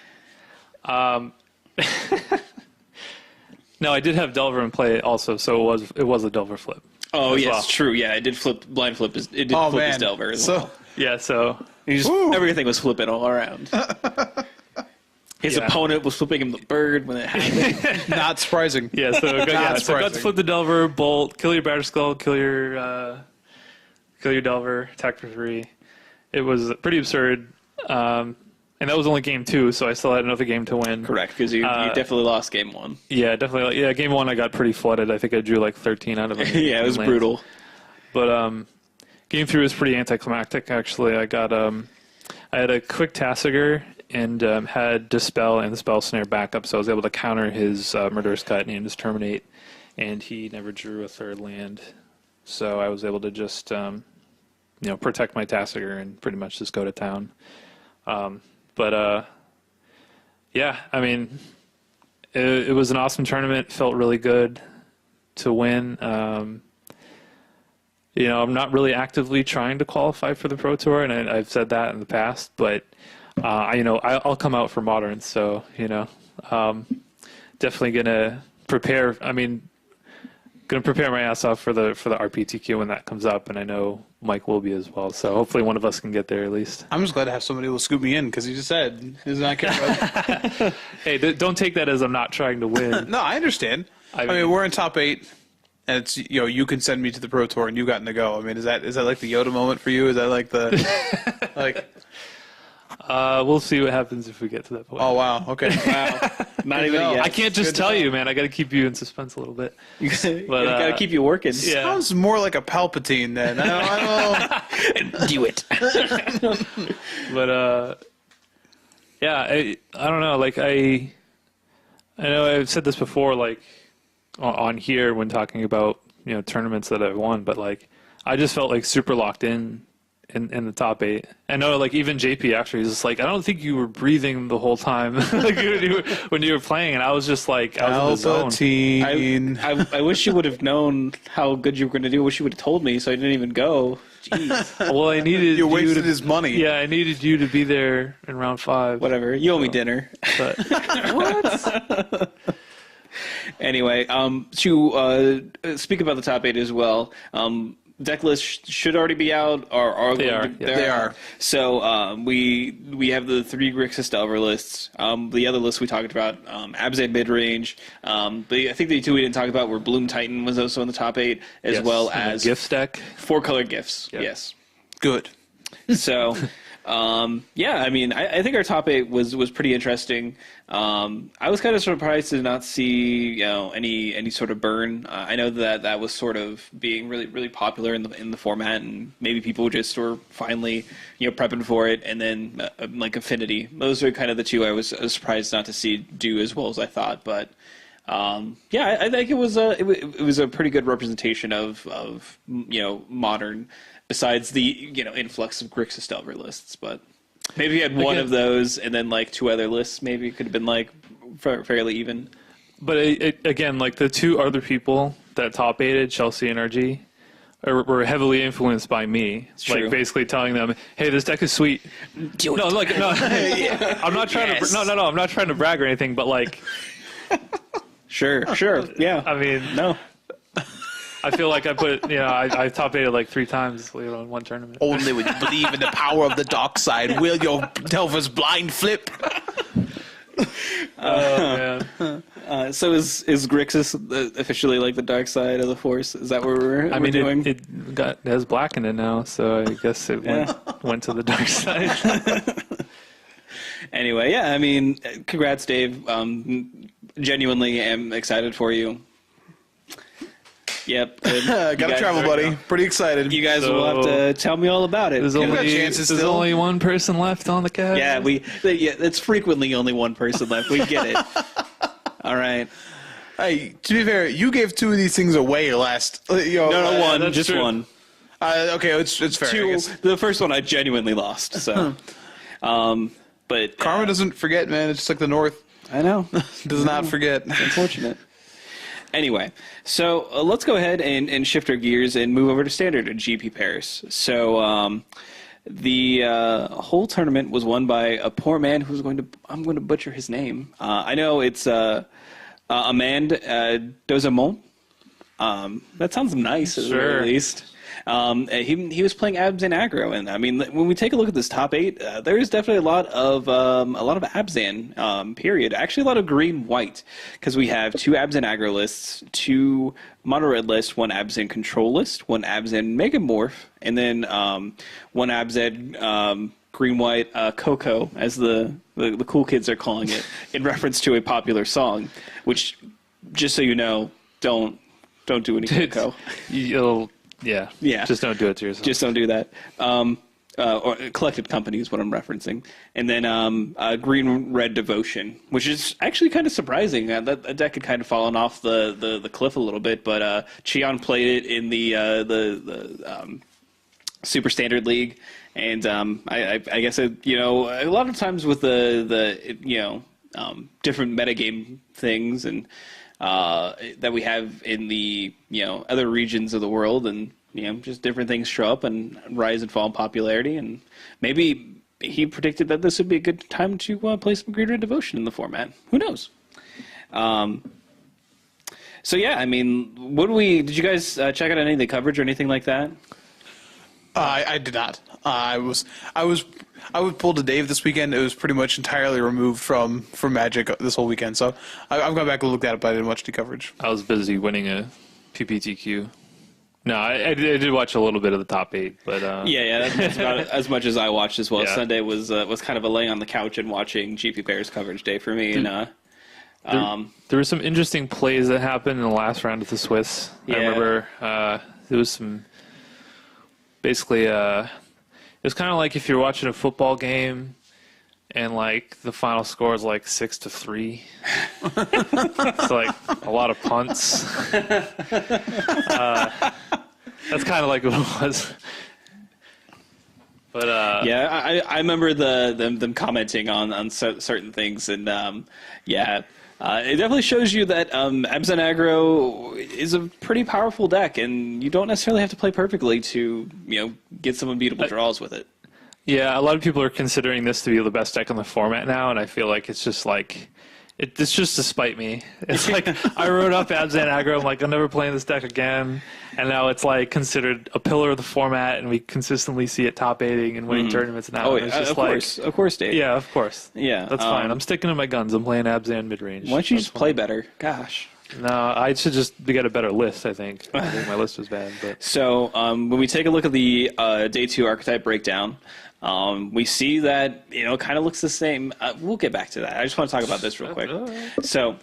No, I did have Delver in play also, so it was a Delver flip. Oh yes, true. Yeah, it did flip. Blind flip is it did flip his Delver as well. Yeah, so everything was flipping all around. His opponent was flipping him the bird when it happened. Not surprising. Yeah, so got to flip the Delver, bolt, kill your Batterskull, kill your Delver, attack for 3. It was pretty absurd. And that was only game 2, so I still had another game to win. Correct, because you definitely lost game 1. Yeah, definitely. Yeah, game 1 I got pretty flooded. I think I drew like 13 out of it. Yeah, it was brutal. But game 3 was pretty anticlimactic, actually. I had a quick Tassiger and had Dispel and the Spell Snare backup, so I was able to counter his Murderous Cut and his Terminate, and he never drew a third land. So I was able to just, protect my Tassiger and pretty much just go to town. Yeah, I mean, it was an awesome tournament. Felt really good to win. I'm not really actively trying to qualify for the Pro Tour, and I've said that in the past, but I'll come out for Modern, so definitely gonna prepare. I mean, gonna prepare my ass off for the RPTQ when that comes up, and I know Mike will be as well. So hopefully one of us can get there at least. I'm just glad to have somebody who will scoop me in because he just said he's not care about. Hey, don't take that as I'm not trying to win. No, I understand. I mean, we're in top 8. And it's you can send me to the Pro Tour and you gotten to go. I mean, is that like the Yoda moment for you? Is that like the like? We'll see what happens if we get to that point. Oh wow, okay, wow, Not even yet. I can't just tell you, man. I got to keep you in suspense a little bit. But got to keep you working. Yeah. Sounds more like a Palpatine then. I don't know. Do it. But yeah, I don't know. Like I know I've said this before, like on here when talking about tournaments that I've won, but like I just felt like super locked in the top 8. I know, like even JP actually was just like, I don't think you were breathing the whole time like when you were playing, and I was just like, I was in the zone. I wish you would have known how good you were going to do. I wish you would have told me, so I didn't even go. Jeez. Well, I needed You wasted his money. Yeah, I needed you to be there in round 5. Whatever. You owe me dinner. But what? Anyway, to speak about the top 8 as well, deck lists should already be out. They are. They are. So we have the 3 Grixis Delver lists. The other lists we talked about, Abzan mid-range. But I think the 2 we didn't talk about were Bloom Titan was also in the top 8, as well as Gift deck. 4-color gifts. Yep. Yes. Good. So, yeah, I mean, I think our top 8 was pretty interesting. I was kind of surprised to not see any sort of burn. I know that was sort of being really really popular in the format, and maybe people just were finally prepping for it. And then like Affinity, those are kind of the 2 I was surprised not to see do as well as I thought. But yeah, I think it was a pretty good representation of Modern. Besides the influx of Grixis Delver lists, but maybe you had one of those and then like 2 other lists, maybe it could have been like fairly even. But again, like the 2 other people that top 8'd, Chelsea and RG, were heavily influenced by me. Like basically telling them, "Hey, this deck is sweet." Do it. No. I'm not trying to. No. I'm not trying to brag or anything, but like. Sure. Yeah. I mean, no. I feel like I put, I top 8'd like 3 times in one tournament. Only when you believe in the power of the dark side will your Delver's blind flip. Oh man. So is Grixis officially like the dark side of the Force? Is that what we're doing? It has black in it now, so I guess it went to the dark side. Anyway, yeah, I mean, congrats, Dave. Genuinely am excited for you. Yep. Got to travel, buddy. Pretty excited. You guys will have to tell me all about it. There's only one person left on the cast. Yeah, it's frequently only one person left. We get it. All right. Hey, to be fair, you gave 2 of these things away last. No, one. that's Just true. one. Okay, it's fair. I 2. guess. The first one I genuinely lost. So, but Karma doesn't forget, man. It's just like the North I know does not forget. It's unfortunate. Anyway, so let's go ahead and shift our gears and move over to Standard and GP Paris. So the whole tournament was won by a poor man who's I'm going to butcher his name. I know it's Amand Dozamont. That sounds nice, at the very least. He was playing Abzan aggro, and I mean, when we take a look at this top 8, there is definitely a lot of Abzan. Period. Actually, a lot of green-white, because we have 2 Abzan aggro lists, 2 mono red lists, 1 Abzan control list, 1 Abzan megamorph, and then 1 Abzan green-white Coco, as the cool kids are calling it, in reference to a popular song, which, just so you know, don't do any Coco. Yeah. Yeah. Just don't do it to yourself. Just don't do that. Or collected company is what I'm referencing. And then Green Red Devotion, which is actually kind of surprising. That deck had kind of fallen off the cliff a little bit, but Cheon played it in the Super Standard League, and I guess a lot of times with the different metagame things and that we have in the other regions of the world, and just different things show up and rise and fall in popularity, and maybe he predicted that this would be a good time to play some Green Red Devotion in the format. Who knows? So yeah, I mean, did you guys check out any of the coverage or anything like that? I did not. I was pulled to Dave this weekend. It was pretty much entirely removed from Magic this whole weekend. So I've gone back and looked at it, but I didn't watch the coverage. I was busy winning a PPTQ. No, I did watch a little bit of the top 8, but that's about as much as I watched as well. Yeah. Sunday was kind of a laying on the couch and watching GP Players coverage day for me. And there were some interesting plays that happened in the last round of the Swiss. Yeah. I remember there was some. Basically, it was kind of like if you're watching a football game and like the final score is like 6-3. It's like a lot of punts. That's kind of like what it was. But I remember them commenting on certain things, and it definitely shows you that Abzan Aggro is a pretty powerful deck, and you don't necessarily have to play perfectly to get some unbeatable draws with it. yeah, a lot of people are considering this to be the best deck in the format now, and I feel like it's just like it's just to spite me. It's like I wrote up Abzan Aggro. I'm like, I'm never playing this deck again. And now it's like considered a pillar of the format, and we consistently see it top 8ing and winning tournaments now. Oh, and it's just of course, Dave. Yeah, of course. Yeah, That's fine. I'm sticking to my guns. I'm playing Abzan mid-range. Why don't you That's just play fine. better? Gosh. No, I should just get a better list, I think. I think my list was bad. But So when we take a look at the day 2 archetype breakdown, we see that it kind of looks the same. We'll get back to that. I just want to talk about this real quick. So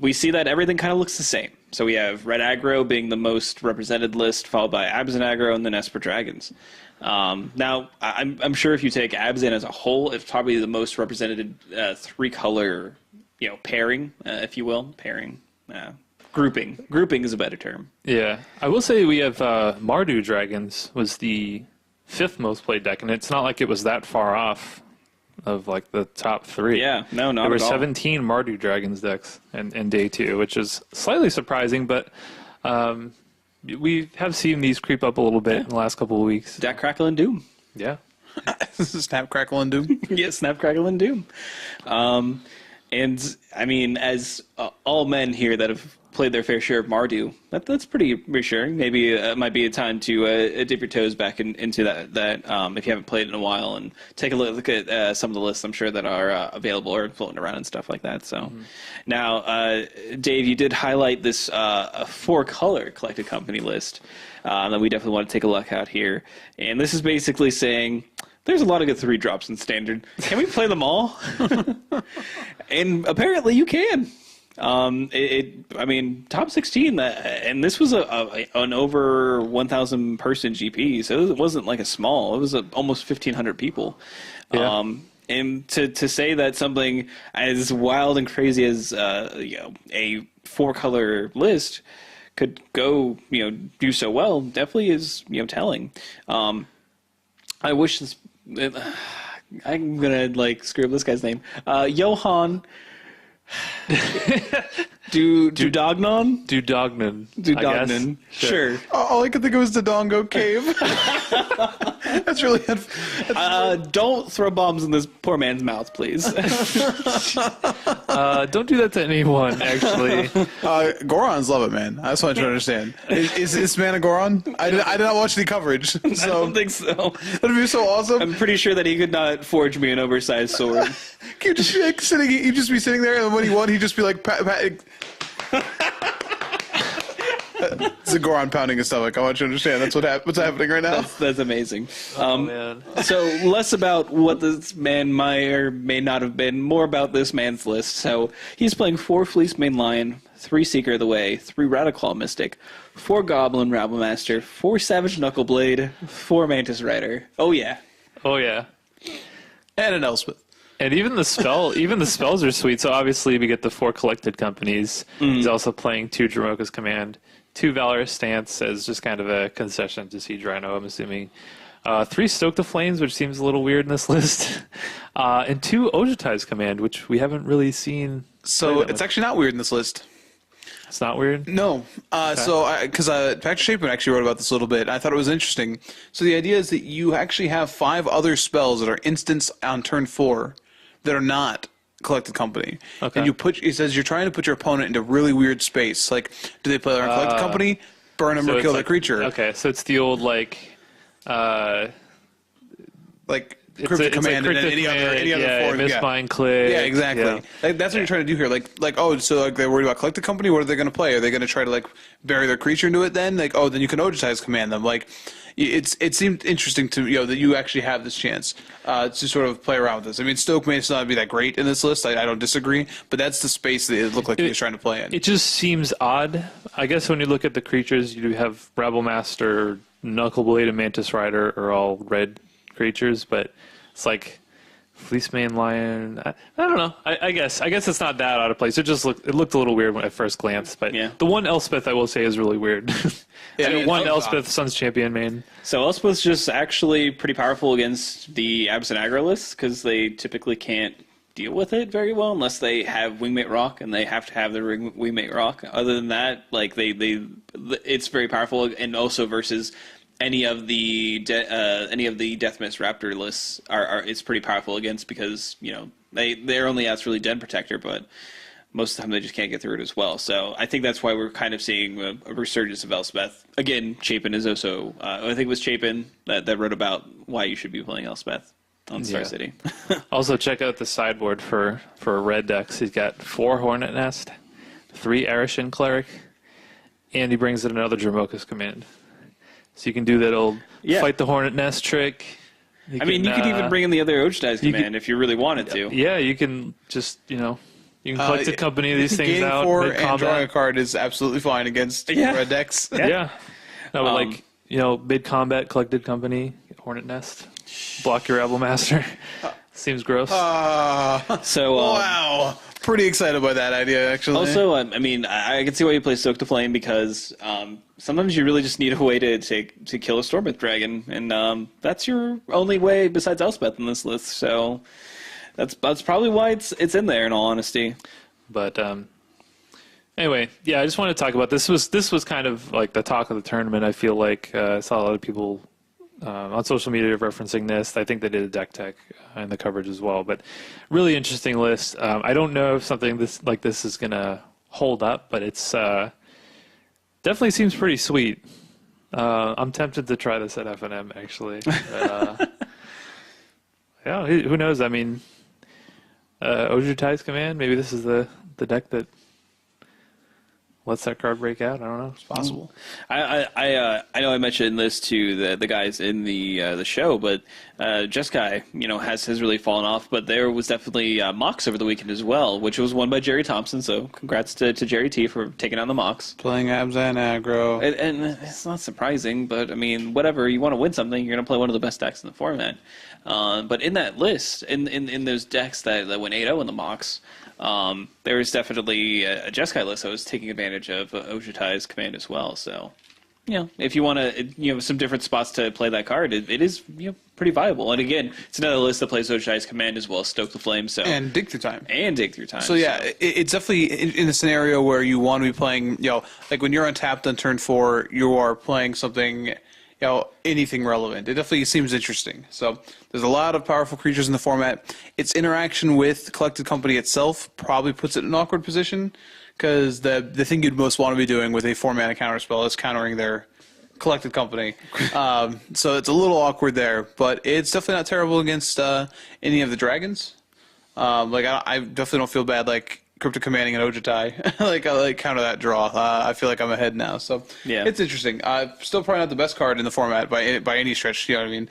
we see that everything kind of looks the same. So we have Red Aggro being the most represented list, followed by Abzan Aggro, and then Esper Dragons. Now, I'm sure if you take Abzan as a whole, it's probably the most represented 3-color pairing, if you will. Pairing. Grouping. Grouping is a better term. yeah, I will say we have Mardu Dragons was the 5th most played deck, and it's not like it was that far off of like the top 3. Yeah, no, not There were at all. 17 Mardu Dragons decks in day 2, which is slightly surprising, but we have seen these creep up a little bit in the last couple of weeks. Deck Crackle and Doom. Yeah. Snap, crackle, and doom. Yeah, Snap, Crackle, and Doom. And I mean, as all men here that have played their fair share of Mardu, that's pretty reassuring. Maybe it might be a time to dip your toes back into that if you haven't played in a while, and take a look at some of the lists I'm sure that are available or floating around and stuff like that. So now, Dave, you did highlight this 4-color collected company list that we definitely want to take a look at here. And this is basically saying, there's a lot of good 3-drops in Standard. Can we play them all? And apparently you can. I mean, top 16, and this was an over 1,000 person GP, so it wasn't like a small. It was almost 1,500 people. Yeah. And to say that something as wild and crazy as a 4-color list could go do so well definitely is telling. I wish this. I'm gonna screw up this guy's name. Johan Dudognon? Dudognan. Sure. All I could think of was the Dongo Cave. That's really Don't throw bombs in this poor man's mouth, please. Don't do that to anyone, actually. Gorons love it, man. I just want you to understand. Is this man a Goron? I did not watch the coverage. So I don't think so. that'd be so awesome. I'm pretty sure that he could not forge me an oversized sword. He'd just be sitting. He'd just be sitting there, and when he won, he'd just be like, It's a Goron pounding his stomach. I want you to understand that's what's happening right now. That's amazing. Man. So less about what this man may or may not have been, more about this man's list. So he's playing 4 Fleece Main Lion, 3 Seeker of the Way, 3 Radiclaw Mystic, 4 Goblin Rabblemaster, 4 Savage Knuckleblade, 4 Mantis Rider. Oh yeah. Oh yeah. And an Elspeth. And even the spells are sweet. So obviously we get the 4 Collected Companies. He's also playing 2 Dromoka's Command, 2 Valorous Stance as just kind of a concession to Siege Rhino, I'm assuming. 3 Stoke the Flames, which seems a little weird in this list. And 2 Ojutai's Command, which we haven't really seen. So it's actually not weird in this list. It's not weird? No. So, because Patrick Chapin actually wrote about this a little bit, and I thought it was interesting. So the idea is that you actually have 5 other spells that are instants on turn 4 that are not Collected Company. Okay. And it says you're trying to put your opponent into really weird space. Like, do they play their Collected Company? Burn them or kill their creature. Okay, so it's the old, Like it's Cryptic like Command and Cryptic any other Command, form. Mistbind Click. Yeah, exactly. Yeah. Like, that's what you're trying to do here. So they're worried about Collected Company. What are they going to play? Are they going to try to bury their creature into it? Then then you can Ojutai's Command them. It seemed interesting to that you actually have this chance to sort of play around with this. I mean, Stoke may not be that great in this list. I don't disagree, but that's the space that it looked like he was trying to play in. It just seems odd. I guess when you look at the creatures, you have Rabblemaster, Knuckleblade, and Mantis Rider are all red creatures, but it's like Fleece Main Lion. I don't know. I guess it's not that out of place. It looked a little weird at first glance, but the one Elspeth I will say is really weird. One Elspeth Sun's Champion main. So Elspeth's just actually pretty powerful against the Absent Aggro list because they typically can't deal with it very well unless they have Wingmate Rock, and they have to have their Wingmate Rock. Other than that, it's very powerful, and also versus any of the Death Mist Raptor lists it's pretty powerful against because they're only as really Den Protector, but most of the time they just can't get through it as well. So I think that's why we're kind of seeing a resurgence of Elspeth. Again, Chapin is also I think it was Chapin that wrote about why you should be playing Elspeth on Star City. Also check out the sideboard for red decks. He's got 4 Hornet Nest, 3 Arishin Cleric, and he brings in another Dromoka's Command. So you can do that old fight the Hornet Nest trick. You could even bring in the other Ojutai's Command if you really wanted to. Yeah, you can just, you can Collected Company these things out. 4 and drawing a card is absolutely fine against red decks. Yeah. No, but mid-combat, Collected Company, Hornet Nest, block your Rabblemaster. Seems gross. Wow. Pretty excited by that idea, actually. Also, I can see why you play Stoke the Flame because sometimes you really just need a way to kill a Stormwrath Dragon, and that's your only way besides Elspeth in this list. So that's probably why it's in there. In all honesty, but anyway, I just wanted to talk about this. This was kind of like the talk of the tournament. I feel like I saw a lot of people on social media referencing this. I think they did a deck tech in the coverage as well. But really interesting list. I don't know if something like this is going to hold up, but it's definitely seems pretty sweet. I'm tempted to try this at FNM, actually. But, who knows? I mean, Ojutai's Command, maybe this is the deck that lets that card break out. I don't know. It's possible. I know I mentioned this to the guys in the show, but Jeskai, has really fallen off. But there was definitely Mox over the weekend as well, which was won by Jerry Thompson. So congrats to Jerry T for taking on the Mox. Playing Abzan Aggro. And it's not surprising, but I mean, whatever. You want to win something, you're going to play one of the best decks in the format. But in that list, in those decks that went 8-0 in the Mox, there was definitely a Jeskai list that was taking advantage of Ojutai's Command as well. So, if you want to, some different spots to play that card, it is pretty viable. And again, it's another list that plays Ojutai's Command as well as Stoke the Flame. So and Dig Through Time. So it's definitely in a scenario where you want to be playing, like when you're untapped on turn 4, you are playing something. Anything relevant. It definitely seems interesting. So there's a lot of powerful creatures in the format. Its interaction with Collected Company itself probably puts it in an awkward position because the thing you'd most want to be doing with a 4-mana counterspell is countering their Collected Company. So it's a little awkward there, but it's definitely not terrible against any of the dragons. I definitely don't feel bad Crypto Commanding and Ojutai. I like counter that draw. I feel like I'm ahead now, so Yeah. it's interesting. Still probably not the best card in the format by any stretch. You know what I mean?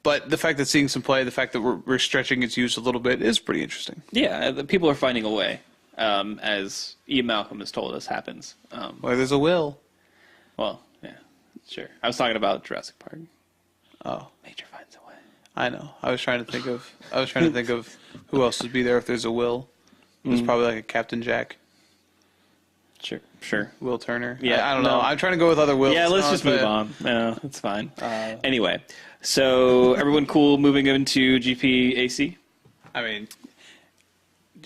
But the fact that seeing some play, the fact that we're stretching its use a little bit is pretty interesting. Yeah, the people are finding a way, as Ian Malcolm has told us happens. Where there's a will. Well, yeah, sure. I was talking about Jurassic Park. Oh, Nature finds a way. I know. I was trying to think of who else would be there if there's a will. It was probably like a Captain Jack. Sure. Will Turner. Yeah, I don't know. no. I'm trying to go with other wills. Yeah, let's just move on. No, it's fine. Anyway, so everyone cool moving into GPAC? I mean,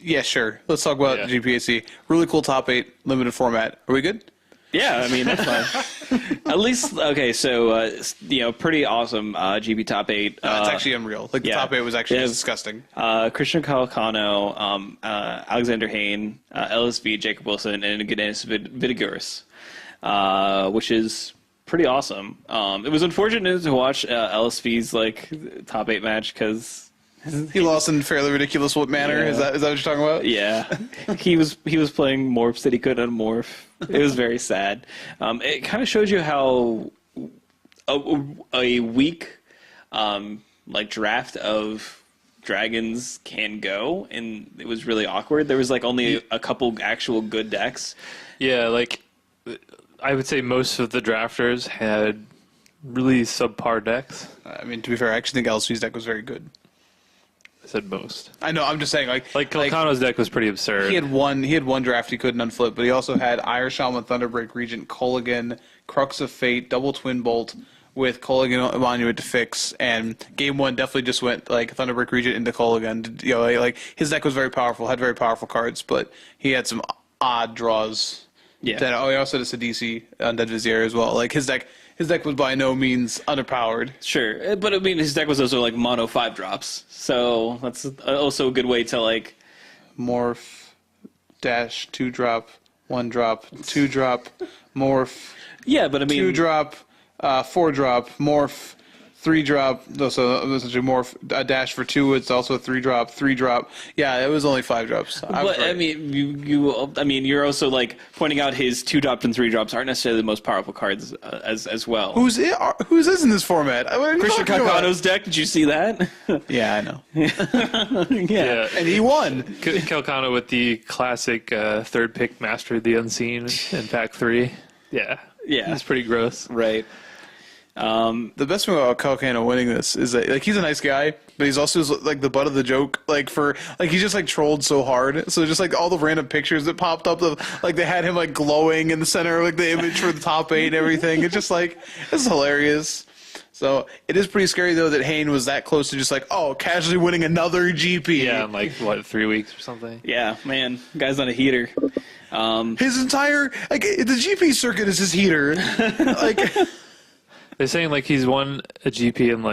yeah, sure. Let's talk about Yeah. GPAC. Really cool top 8 limited format. Are we good? Yeah, I mean, that's fine. At least, okay, so, pretty awesome GP top 8. It's actually unreal. Like, the yeah. top 8 was actually Yeah. disgusting. Christian Calcano, Alexander Hayne, LSV, Jacob Wilson, and Gadenis Vidiguris, which is pretty awesome. It was unfortunate to watch LSV's top 8 match because He lost in fairly ridiculous manner. Yeah. Is that what you're talking about? yeah, he was playing morphs that he couldn't unmorph. It was very sad. It kind of shows you how a weak draft of dragons can go, and it was really awkward. There was only a couple actual good decks. Yeah, I would say most of the drafters had really subpar decks. I mean, to be fair, I actually think LSV's deck was very good. I said most. I know. I'm just saying, Calcano's deck was pretty absurd. He had one draft he couldn't unflip, but he also had Irish Shaman, Thunderbreak Regent, Culligan, Crux of Fate, Double Twin Bolt with Culligan Monument to fix, and game 1 definitely just went Thunderbreak Regent into Culligan. His deck was very powerful, had very powerful cards, but he had some odd draws. Yeah. He also had a Sidisi Undead Vizier as well. His deck was by no means underpowered. Sure, but I mean his deck was also mono 5-drops, so that's also a good way to Morph, dash, 2-drop, 1-drop, 2-drop, morph. Yeah, but I mean 2-drop, 4-drop, morph, 3-drop. Also, essentially morph a dash for 2. It's also a 3-drop, 3-drop. Yeah, it was only 5 drops. But I mean, you're also pointing out his 2-drop and 3-drops aren't necessarily the most powerful cards as well. Who's in this format? Christian Calcano's deck? Did you see that? Yeah, I know. Yeah. And he won. Calcano with the classic third pick Master of the Unseen in pack 3. Yeah. Yeah. That's pretty gross. Right. The best thing about Calcano winning this is that he's a nice guy, but he's also the butt of the joke. He's just trolled so hard. So just all the random pictures that popped up of they had him glowing in the center of the image for the top 8 and everything. It's just it's hilarious. So it is pretty scary though that Hayne was that close to just casually winning another GP. Yeah, in 3 weeks or something. Yeah, man, guy's on a heater. His entire the GP circuit is his heater. They're saying he's won a GP in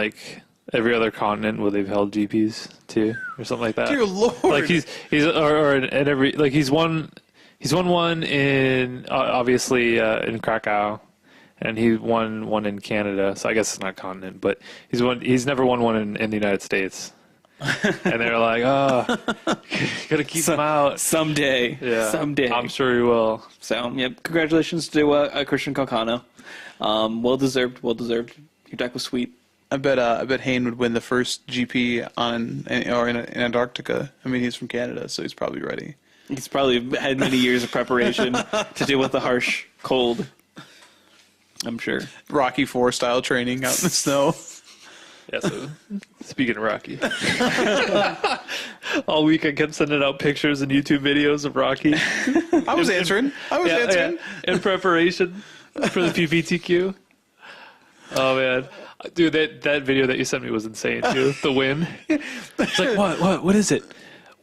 every other continent where they've held GPs too, or something like that. Dear Lord. He's or in every he's won one in obviously in Krakow, and he won one in Canada. So I guess it's not continent, but he's never won one in the United States. And they're like, gotta keep him out Someday. Yeah, Someday. I'm sure he will. So, yep. Congratulations to Christian Calcano. Well deserved. Your deck was sweet. I bet Hayne would win the first GP in Antarctica. I mean, he's from Canada, so he's probably ready. He's probably had many years of preparation to deal with the harsh cold. I'm sure. Rocky IV style training out in the snow. Yeah, so speaking of Rocky. All week I kept sending out pictures and YouTube videos of Rocky. I was answering. In preparation for the PPTQ. Oh, man. Dude, that video that you sent me was insane, too. The win. It's what is it?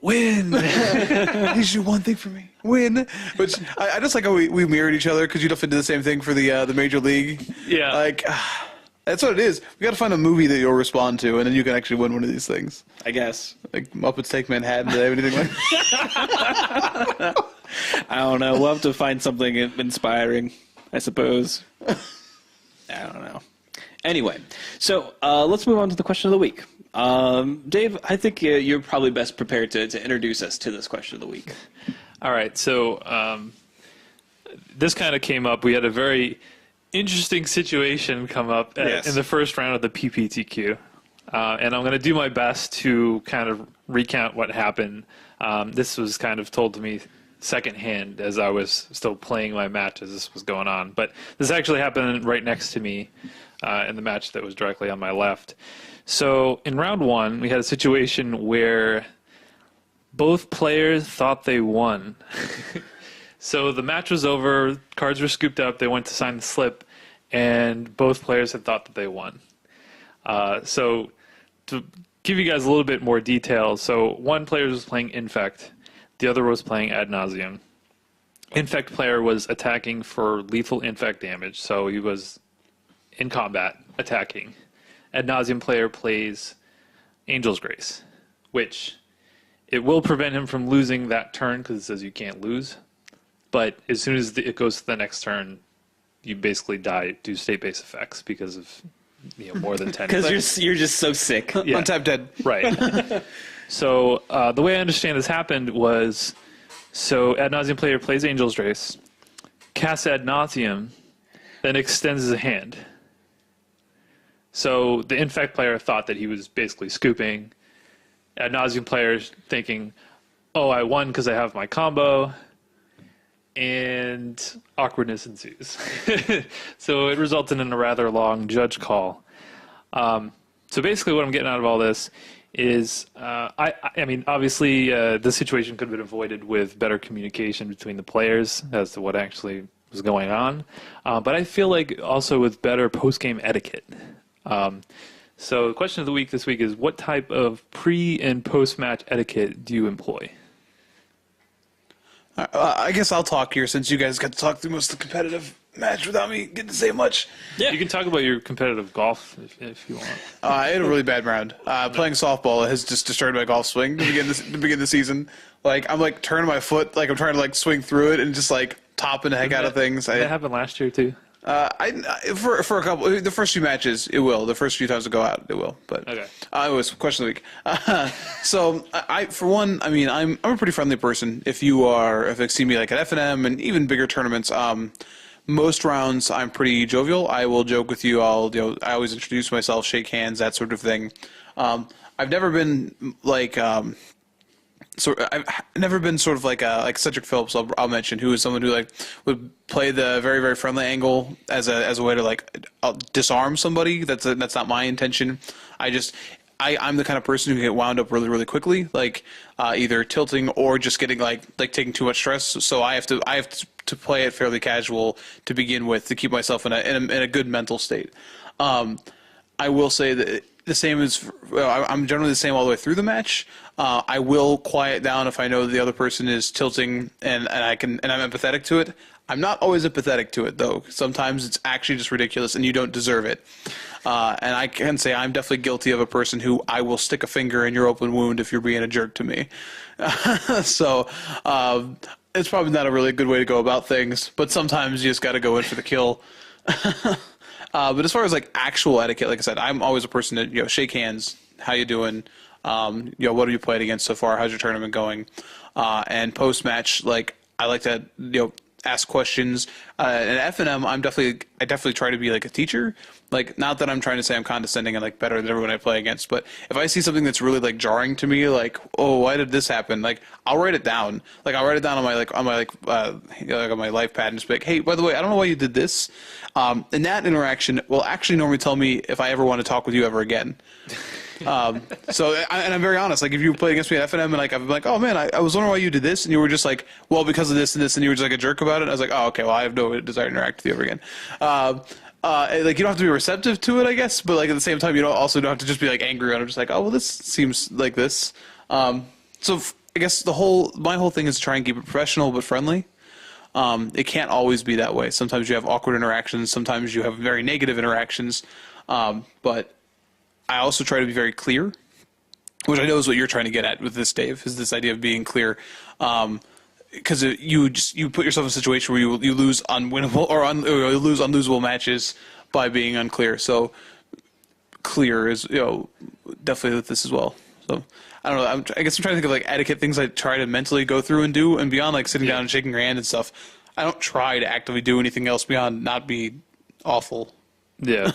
Win. You should do one thing for me. Win. Which I just like how we mirrored each other because you don't did the same thing for the Major League. Yeah. That's what it is. We got to find a movie that you'll respond to, and then you can actually win one of these things. I guess. Muppets Take Manhattan. Do they have anything like that? I don't know. We'll have to find something inspiring, I suppose. I don't know. Anyway, so let's move on to the question of the week. Dave, I think you're probably best prepared to introduce us to this question of the week. All right, so this kind of came up. We had a very interesting situation come up in the first round of the PPTQ. And I'm going to do my best to kind of recount what happened. This was kind of told to me secondhand as I was still playing my match as this was going on. But this actually happened right next to me in the match that was directly on my left. So in round one, we had a situation where both players thought they won. So the match was over, cards were scooped up, they went to sign the slip, and both players had thought that they won. So to give you guys a little bit more detail, so one player was playing Infect, the other was playing Ad Nauseam. Infect player was attacking for lethal Infect damage, so he was in combat attacking. Ad Nauseam player plays Angel's Grace, which it will prevent him from losing that turn because it says you can't lose. But as soon as it goes to the next turn, you basically die, do state-based effects because of more than 10. Because you're just so sick. Yeah. Untap dead. Right. So the way I understand this happened was, so Ad Nauseam player plays Angel's Race, casts Ad Nauseam, then extends his hand. So the Infect player thought that he was basically scooping. Ad Nauseam player thinking, oh, I won because I have my combo. And awkwardness ensues. So it resulted in a rather long judge call. So basically what I'm getting out of all this is, I mean, obviously the situation could have been avoided with better communication between the players as to what actually was going on. But I feel like also with better post-game etiquette. So the question of the week this week is, what type of pre- and post-match etiquette do you employ? I guess I'll talk here since you guys got to talk through most of the competitive match without me getting to say much. Yeah. You can talk about your competitive golf if you want. I had a really bad round. Playing softball has just destroyed my golf swing to begin the season. Like I'm like turning my foot, like I'm trying to like swing through it and just like topping the heck out of things. That happened last year too. For a couple, the first few matches, it will. The first few times I go out, it will. But okay. It was question of the week. So for one, I mean, I'm a pretty friendly person. If you see me like at FNM and even bigger tournaments, most rounds I'm pretty jovial. I will joke with you. I always introduce myself, shake hands, that sort of thing. I've never been like. So I've never been sort of like Cedric Phillips. I'll mention, who is someone who like would play the very, very friendly angle as a way to like disarm somebody. That's not my intention. I'm the kind of person who can get wound up really, really quickly, like either tilting or just getting like taking too much stress. So I have to play it fairly casual to begin with to keep myself in a good mental state. I will say that the same as I'm generally the same all the way through the match. I will quiet down if I know the other person is tilting and I'm empathetic to it. I'm not always empathetic to it though. Sometimes it's actually just ridiculous and you don't deserve it. And I can say I'm definitely guilty of a person who I will stick a finger in your open wound if you're being a jerk to me. So it's probably not a really good way to go about things, but sometimes you just got to go in for the kill. But as far as like actual etiquette, like I said, I'm always a person that shake hands. How you doing? What have you played against so far? How's your tournament going? And post match, like I like to ask questions. And FNM, I definitely try to be like a teacher. Like not that I'm trying to say I'm condescending and like better than everyone I play against, but if I see something that's really like jarring to me, like oh why did this happen? Like I'll write it down. Like I'll write it down on my life pad and just be like, hey, by the way, I don't know why you did this. And that interaction will actually normally tell me if I ever want to talk with you ever again. And I'm very honest. Like if you play against me at FNM and like I'm like, oh man, I was wondering why you did this, and you were just like, well, because of this and this, and you were just like a jerk about it. I was like, oh okay, well I have no desire to interact with you ever again. Like you don't have to be receptive to it, I guess, but like at the same time, you don't have to just be like angry on it. Just like, oh well, this seems like this. So I guess my whole thing is to try and keep it professional but friendly. It can't always be that way. Sometimes you have awkward interactions. Sometimes you have very negative interactions. But I also try to be very clear, which I know is what you're trying to get at with this, Dave, is this idea of being clear. Because you put yourself in a situation where you lose unwinnable or you lose unlosable matches by being unclear. So clear is definitely with this as well. So I don't know. I guess I'm trying to think of like etiquette things I try to mentally go through and do, and beyond like sitting down and shaking your hand and stuff. I don't try to actively do anything else beyond not be awful. Yeah.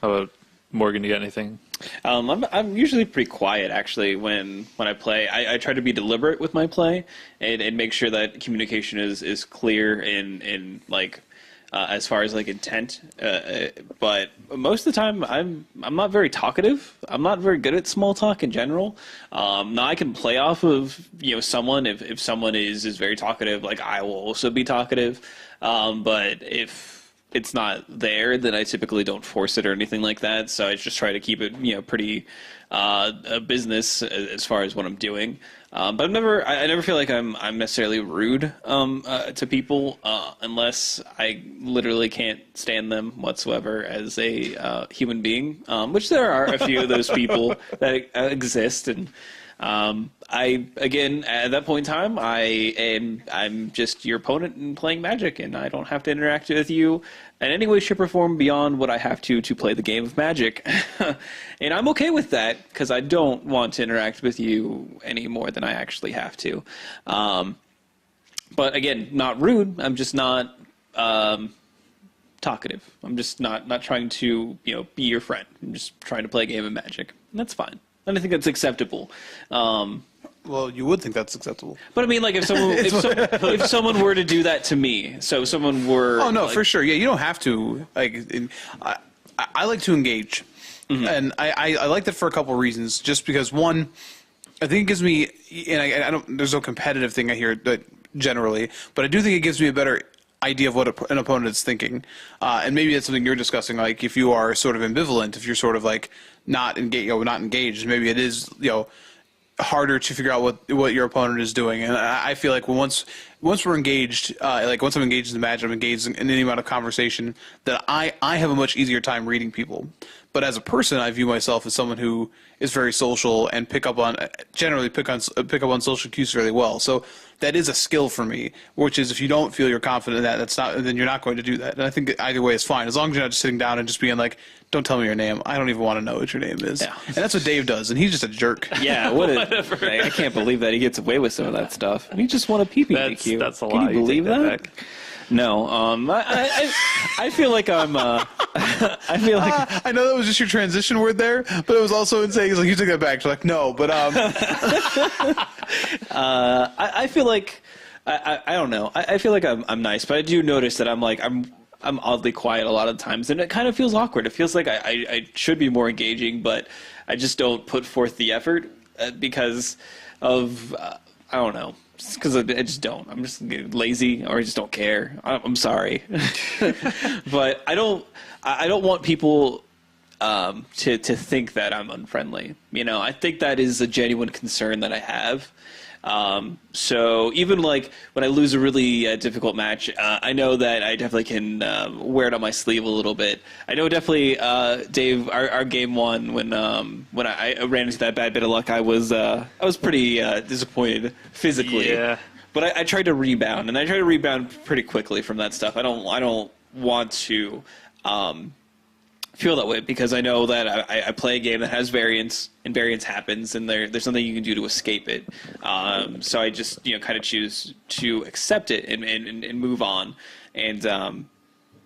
How about Morgan? You got anything? I'm usually pretty quiet actually when I play. I try to be deliberate with my play and make sure that communication is clear in like as far as like intent. But most of the time I'm not very talkative. I'm not very good at small talk in general. Now I can play off of someone if someone is very talkative, like I will also be talkative. But if it's not there, then I typically don't force it or anything like that. So I just try to keep it, pretty a business as far as what I'm doing. But I never feel like I'm necessarily rude to people unless I literally can't stand them whatsoever as a human being, which there are a few of those people that exist. And again, at that point in time, I'm just your opponent in playing Magic, and I don't have to interact with you in any way, shape, or form beyond what I have to play the game of Magic. And I'm okay with that, because I don't want to interact with you any more than I actually have to. But again, not rude. I'm just not talkative. I'm just not trying to be your friend. I'm just trying to play a game of Magic, and that's fine. And I think that's acceptable. Well, you would think that's acceptable. But I mean, like, if someone were to do that to me, so if someone were... Oh, no, like, for sure. Yeah, you don't have to. Like, I like to engage. Mm-hmm. And I like that for a couple of reasons. Just because, one, I think it gives me... And I don't... There's no competitive thing I hear generally. But I do think it gives me a better idea of what an opponent is thinking. And maybe that's something you're discussing. Like, if you are sort of ambivalent, if you're sort of, like, not engaged, maybe it is, harder to figure out what your opponent is doing. And I feel like once we're engaged, like once I'm engaged in the match, I'm engaged in any amount of conversation, that I have a much easier time reading people. But as a person, I view myself as someone who is very social and generally pick up on social cues fairly well. So that is a skill for me, which is if you don't feel you're confident in that, then you're not going to do that. And I think either way is fine, as long as you're not just sitting down and just being like, don't tell me your name. I don't even want to know what your name is. Yeah. And that's what Dave does, and he's just a jerk. Yeah, I can't believe that he gets away with some of that stuff. And he just won a PPDQ. That's a lie. Can you believe that? Back. No, I feel like I'm. I feel like I know that was just your transition word there, but it was also insane. Like you took that back. You're like, no, but I feel like I don't know. I feel like I'm nice, but I do notice that I'm oddly quiet a lot of times, and it kind of feels awkward. It feels like I should be more engaging, but I just don't put forth the effort because of I don't know. Because I just don't. I'm just lazy, or I just don't care. I'm sorry, but I don't want people to think that I'm unfriendly. I think that is a genuine concern that I have. So even like when I lose a really difficult match, I know that I definitely can wear it on my sleeve a little bit. I know definitely, Dave, our game one when I ran into that bad bit of luck, I was pretty disappointed physically. Yeah. But I tried to rebound, and I tried to rebound pretty quickly from that stuff. I don't want to feel that way, because I know that I play a game that has variance, and variance happens, and there's nothing you can do to escape it. So I just kind of choose to accept it and move on. And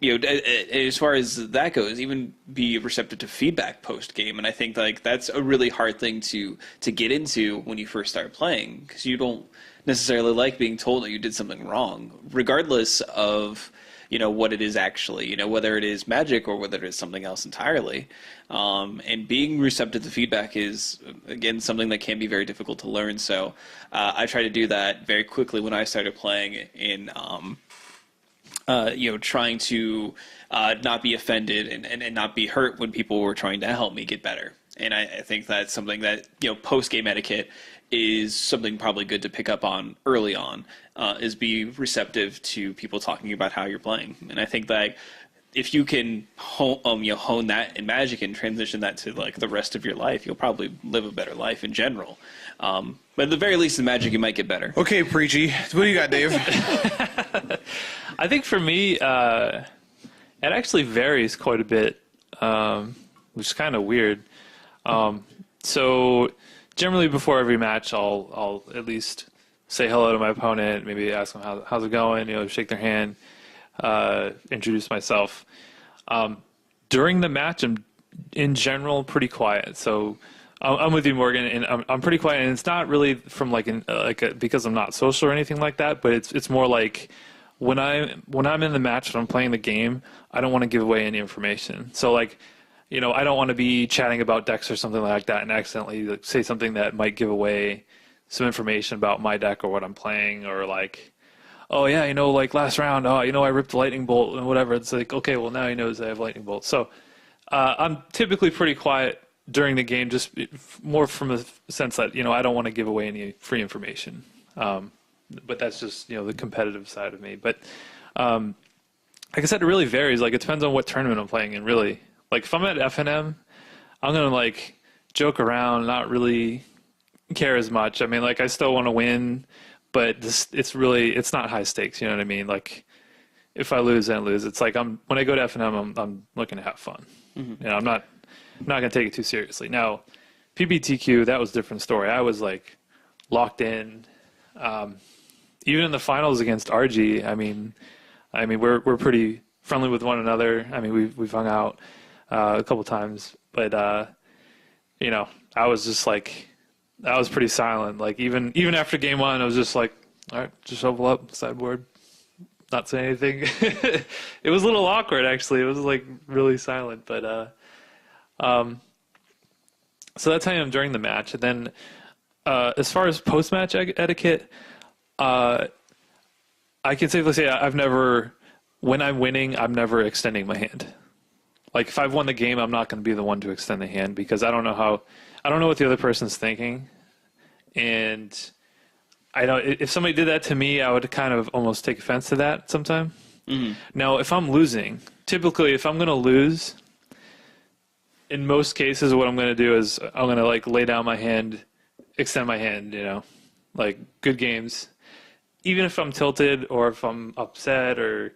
as far as that goes, even be receptive to feedback post game. And I think like that's a really hard thing to get into when you first start playing, because you don't necessarily like being told that you did something wrong, regardless of what it is actually, whether it is Magic or whether it is something else entirely. And being receptive to feedback is, again, something that can be very difficult to learn. So I try to do that very quickly when I started playing in, trying to not be offended and not be hurt when people were trying to help me get better. And I think that's something that, post-game etiquette is something probably good to pick up on early on, is be receptive to people talking about how you're playing. And I think that if you can hone that in Magic and transition that to like the rest of your life, you'll probably live a better life in general. But at the very least in Magic, you might get better. Okay, Preachy. What do you got, Dave? I think for me, it actually varies quite a bit, which is kind of weird. So generally before every match, I'll at least say hello to my opponent, maybe ask them how's it going, shake their hand, introduce myself. During the match, I'm in general pretty quiet. So I'm with you, Morgan, and I'm pretty quiet. And it's not really from because I'm not social or anything like that, but it's more like when I'm in the match and I'm playing the game, I don't want to give away any information. So I don't want to be chatting about decks or something like that and accidentally say something that might give away some information about my deck or what I'm playing, or oh yeah, last round, I ripped the lightning bolt and whatever. It's like, okay, well now he knows I have lightning bolt. So I'm typically pretty quiet during the game, just more from the sense that, I don't want to give away any free information. But that's just, the competitive side of me. But like I said, it really varies. It depends on what tournament I'm playing in, really. If I'm at FNM, I'm going to joke around, not really care as much. I mean, I still want to win, but it's not high stakes. You know what I mean? If I lose, then I lose. It's when I go to FNM, I'm looking to have fun. Mm-hmm. I'm not going to take it too seriously. Now, PBTQ, that was a different story. I was locked in. Even in the finals against RG, I mean, we're pretty friendly with one another. I mean, we've hung out a couple times, but I was just I was pretty silent. Even after game one, I was just all right, just shovel up sideboard, not say anything. It was a little awkward, actually. It was really silent, but so that's how I am during the match. And then as far as post-match etiquette, I can safely say when I'm winning, I'm never extending my hand. If I've won the game, I'm not going to be the one to extend the hand, because I don't know what the other person's thinking. And I know if somebody did that to me, I would kind of almost take offense to that sometime. Mm-hmm. Now, if I'm losing, typically if I'm going to lose, in most cases, what I'm going to do is I'm going to lay down my hand, extend my hand, good games. Even if I'm tilted or if I'm upset or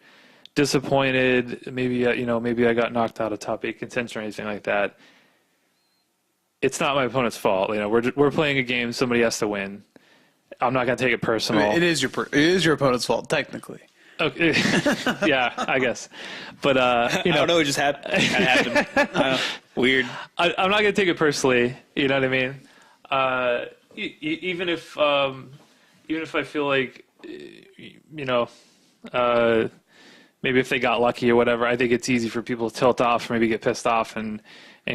disappointed, maybe I got knocked out of top 8 contention or anything like that, it's not my opponent's fault. We're playing a game, somebody has to win. I'm not going to take it personal. I mean, it is your opponent's fault, technically. Okay. Yeah, I guess. But I don't know, it just happened. Weird. I'm not going to take it personally. You know what I mean? Even if I feel maybe if they got lucky or whatever, I think it's easy for people to tilt off or maybe get pissed off and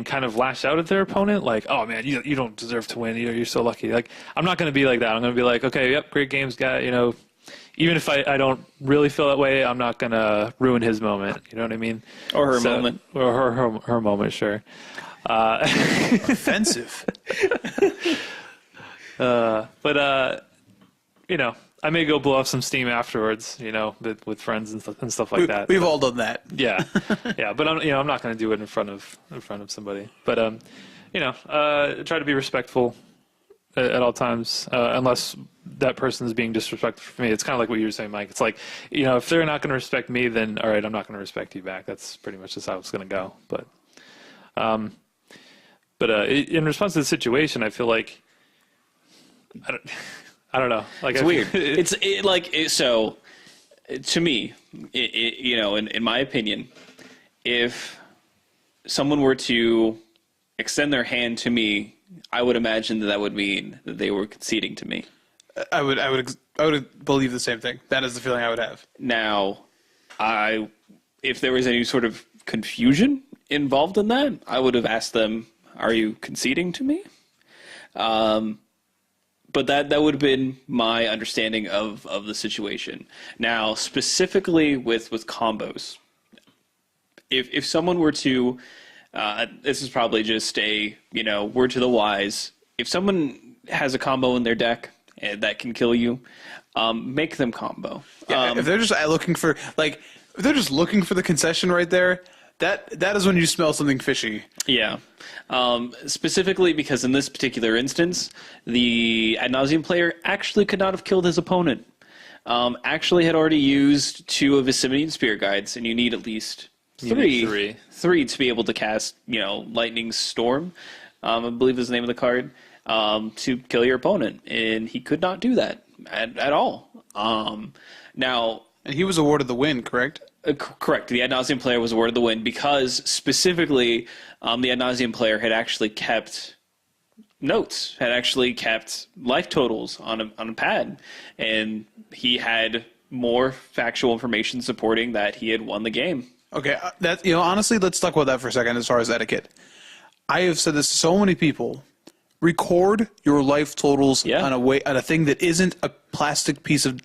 kind of lash out at their opponent. Oh man, you don't deserve to win. You're so lucky. I'm not going to be like that. I'm going to be okay, yep, great games, guy. Even if I don't really feel that way, I'm not going to ruin his moment. You know what I mean? Or her moment. Or her moment, sure. Offensive. But I may go blow off some steam afterwards, with friends and stuff like that. We've all done that. Yeah, yeah. But I'm not going to do it in front of somebody. But try to be respectful at all times, unless that person is being disrespectful for me. It's kind of like what you were saying, Mike. It's if they're not going to respect me, then all right, I'm not going to respect you back. That's pretty much just how it's going to go. But in response to the situation, I feel I don't know. It's weird. So to me, in my opinion, if someone were to extend their hand to me, I would imagine that would mean that they were conceding to me. I would believe the same thing. That is the feeling I would have. Now, if there was any sort of confusion involved in that, I would have asked them, "Are you conceding to me?" But that would have been my understanding of the situation. Now, specifically with combos, if someone were to, this is probably just a word to the wise. If someone has a combo in their deck that can kill you, make them combo. Yeah, if they're just looking for if they're just looking for the concession right there, that is when you smell something fishy. Yeah. Specifically because in this particular instance, the Ad Nauseam player actually could not have killed his opponent. Actually had already used 2 of his Simian Spirit Guides, and you need at least three to be able to cast, Lightning Storm. I believe is the name of the card, to kill your opponent, and he could not do that at all. Now, And he was awarded the win, correct? correct. The ad nauseum player was awarded the win because specifically, the ad nauseum player had actually kept notes, had actually kept life totals on a pad, and he had more factual information supporting that he had won the game. Okay, that honestly, let's talk about that for a second as far as etiquette. I have said this to so many people. Record your life totals on a thing that isn't a plastic piece of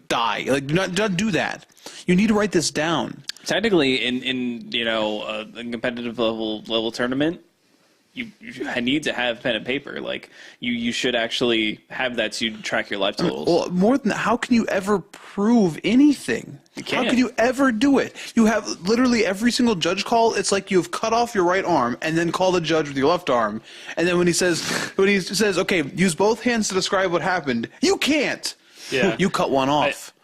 dye. Like, do not do that. You need to write this down. Technically, in a competitive level tournament, you need to have pen and paper. Like you should actually have that to track your life totals. Well, more than that, how can you ever prove anything? How can you ever do it? You have literally every single judge call. It's like you've cut off your right arm and then call the judge with your left arm. And then when he says, okay, use both hands to describe what happened, you can't. Yeah. You cut one off.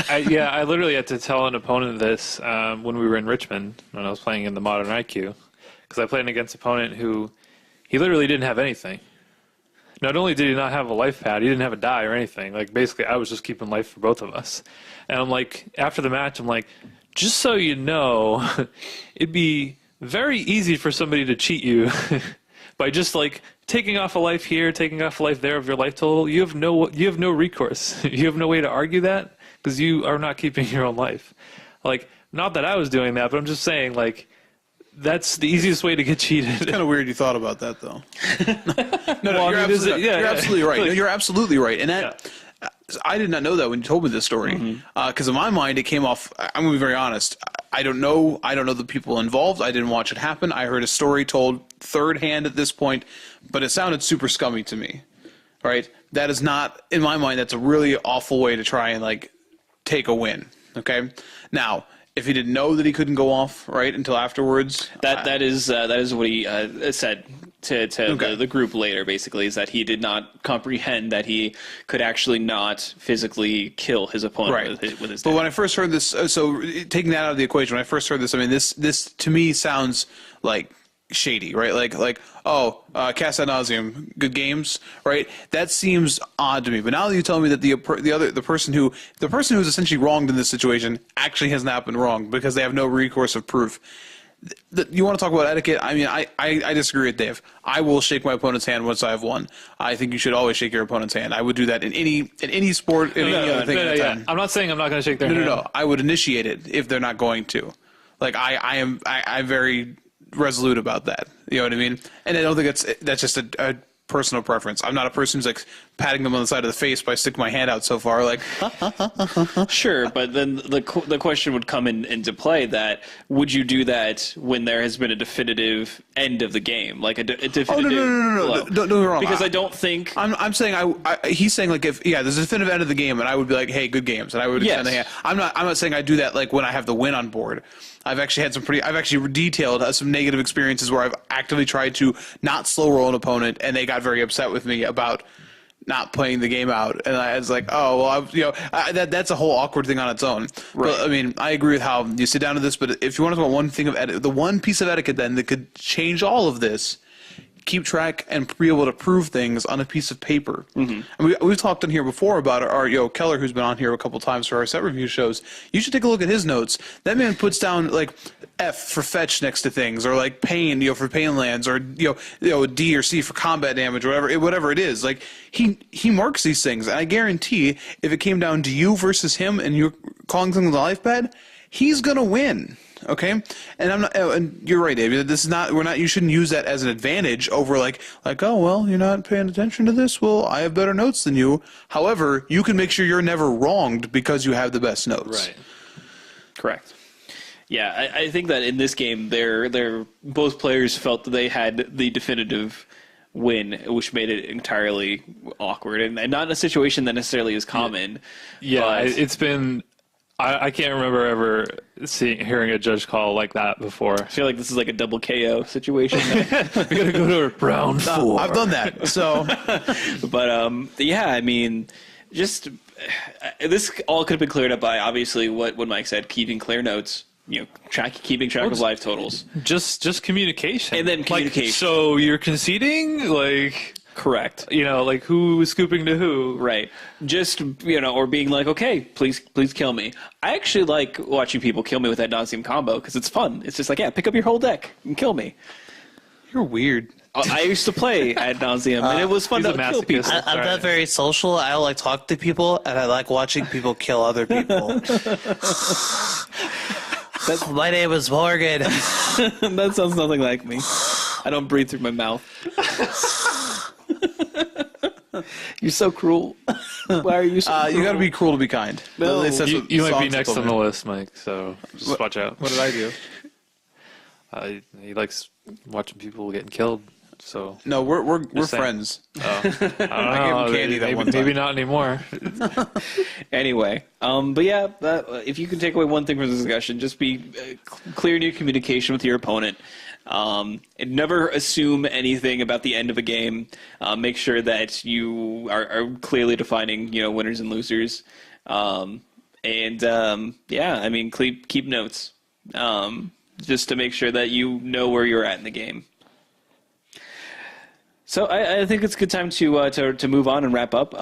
I literally had to tell an opponent this when we were in Richmond when I was playing in the Modern IQ, because I played against an opponent who he literally didn't have anything. Not only did he not have a life pad, he didn't have a die or anything. Like, basically, I was just keeping life for both of us. And I'm like, after the match, I'm like, just so you know, it'd be very easy for somebody to cheat you by just like taking off a life here, taking off a life there of your life total. You have no recourse. You have no way to argue that because you are not keeping your own life. Like, not that I was doing that, but I'm just saying, like, that's the easiest way to get cheated. It's kind of weird you thought about that, though. Well, you're absolutely right. Like, no, you're absolutely right. And that I did not know that when you told me this story. Because in my mind, it came off. I'm going to be very honest. I don't know the people involved. I didn't watch it happen. I heard a story told third hand at this point, but it sounded super scummy to me. Right? That is not, in my mind, that's a really awful way to try and like take a win. Okay? Now, if he didn't know that he couldn't go off right until afterwards, that is what he said to the group later. Basically, is that he did not comprehend that he could actually not physically kill his opponent with his. But when I first heard this, so taking that out of the equation, when I first heard this, I mean, this to me sounds like shady, right? Like cast ad nauseum, good games, right? That seems odd to me. But now that you tell me that the person who's essentially wronged in this situation actually has not been wronged because they have no recourse of proof. You want to talk about etiquette? I mean, I disagree with Dave. I will shake my opponent's hand once I have won. I think you should always shake your opponent's hand. I would do that in any sport, in any other thing at the time. I'm not saying I'm not going to shake their hand. No. I would initiate it if they're not going to. Like I'm very resolute about that. You know what I mean? And I don't think that's just a personal preference. I'm not a person who's like patting them on the side of the face by sticking my hand out so far. Like, Sure, but then the question would come into play that would you do that when there has been a definitive end of the game, like a definitive? oh no, don't get me wrong. Because I don't think I'm saying he's saying like if there's a definitive end of the game and I would be like, hey, good games, and I would extend the hand. I'm not saying I do that like when I have the win on board. I've actually had I've actually detailed some negative experiences where I've actively tried to not slow roll an opponent and they got very upset with me about not playing the game out, and I was like, oh well, that's a whole awkward thing on its own. Right. But I mean, I agree with how you sit down to this. But if you want to talk about one thing of the one piece of etiquette then that could change all of this, keep track and be able to prove things on a piece of paper. And we've talked in here before about our Keller, who's been on here a couple times for our set review shows. You should take a look at his notes. That man puts down like F for fetch next to things, or like pain, for pain lands, or D or C for combat damage, or whatever it is. Like he marks these things, and I guarantee if it came down to you versus him, and you're calling things a life pad, he's gonna win. Okay, and I'm not. And you're right, David. This is not. We're not. You shouldn't use that as an advantage over like. Oh well, you're not paying attention to this. Well, I have better notes than you. However, you can make sure you're never wronged because you have the best notes. Right. correct. Yeah, I think that in this game, both players felt that they had the definitive win, which made it entirely awkward, and not in a situation that necessarily is common. Yeah, it's been. I can't remember ever hearing a judge call like that before. I feel like this is like a double KO situation. We gotta go to round 4. I've done that. So, but yeah, I mean, just this all could have been cleared up by obviously what Mike said, keeping clear notes keeping track of live totals. Just communication. And then communication. So you're conceding? Correct. Like who's scooping to who? Right. Just, or being like, okay, please kill me. I actually like watching people kill me with ad nauseum combo because it's fun. It's just like, yeah, pick up your whole deck and kill me. You're weird. I used to play ad nauseum, and it was fun to kill people. I'm not very social. I don't like talking to people, and I like watching people kill other people. My name is Morgan. That sounds nothing like me. I don't breathe through my mouth. You're so cruel. Why are you so cruel? You got to be cruel to be kind. No. You might be next on the list, Mike, so just watch out. What did I do? He likes watching people getting killed. So No, we're saying. friends. I don't know. I gave him candy that one time. Maybe not anymore. Anyway, but yeah, if you can take away one thing from this discussion, just be clear in your communication with your opponent. And never assume anything about the end of a game. Make sure that you are clearly defining, winners and losers. Keep notes. Just to make sure that you know where you're at in the game. So I think it's a good time to move on and wrap up.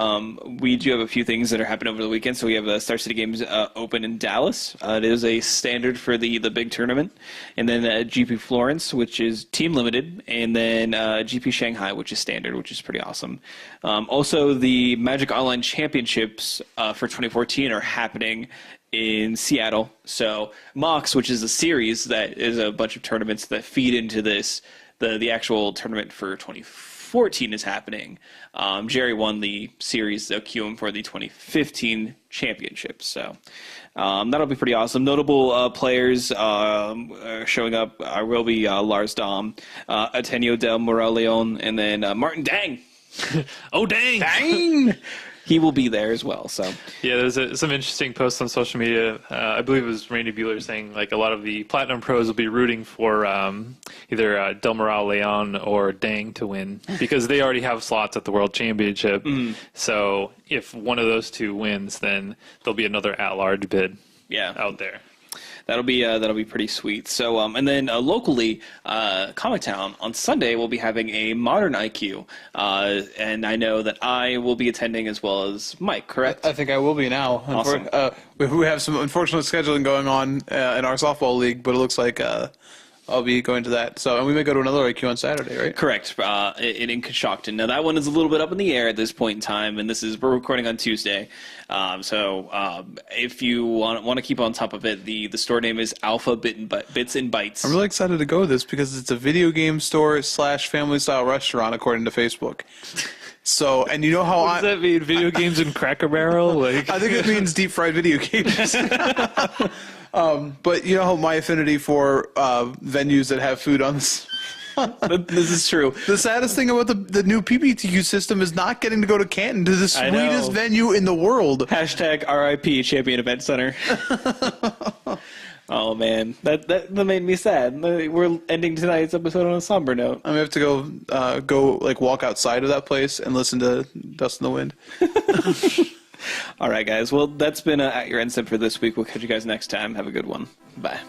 We do have a few things that are happening over the weekend. So we have Star City Games Open in Dallas. It is a standard for the big tournament. And then GP Florence, which is team limited. And then GP Shanghai, which is standard, which is pretty awesome. Also, the Magic Online Championships for 2014 are happening in Seattle. So MOX, which is a series that is a bunch of tournaments that feed into this, the actual tournament for 2014 is happening. Jerry won the series, the QM for the 2015 championships. So that'll be pretty awesome. Notable players showing up will be Lars Dom, Ateneo del Moraleon, and then Martin Dang. Oh, dang! Dang! He will be there as well. So yeah, there's some interesting posts on social media. I believe it was Randy Bueller saying a lot of the Platinum pros will be rooting for either Del Moral Leon or Dang to win because they already have slots at the World Championship. So if one of those two wins, then there'll be another at-large bid out there. That'll be pretty sweet. So and then locally, Comic Town on Sunday will be having a Modern IQ, and I know that I will be attending as well as Mike. Correct? I think I will be now. Awesome. We have some unfortunate scheduling going on in our softball league, but it looks like I'll be going to that. So, and we may go to another IQ on Saturday, right? Correct. In Coshocton. Now that one is a little bit up in the air at this point in time, and we're recording on Tuesday. If you want to keep on top of it, the store name is Alpha Bits and Bytes. I'm really excited to go to this because it's a video game store / family style restaurant according to Facebook. So, and you know how What does that mean? Video games and Cracker Barrel? I think it means deep fried video games. But you know how my affinity for venues that have food on this. This is true. The saddest thing about the new PPTQ system is not getting to go to Canton, to the sweetest venue in the world. # RIP Champion Event Center. Oh man, that made me sad. We're ending tonight's episode on a somber note. I'm gonna have to go walk outside of that place and listen to Dust in the Wind. All right, guys. Well, that's been At Your Ensign for this week. We'll catch you guys next time. Have a good one. Bye.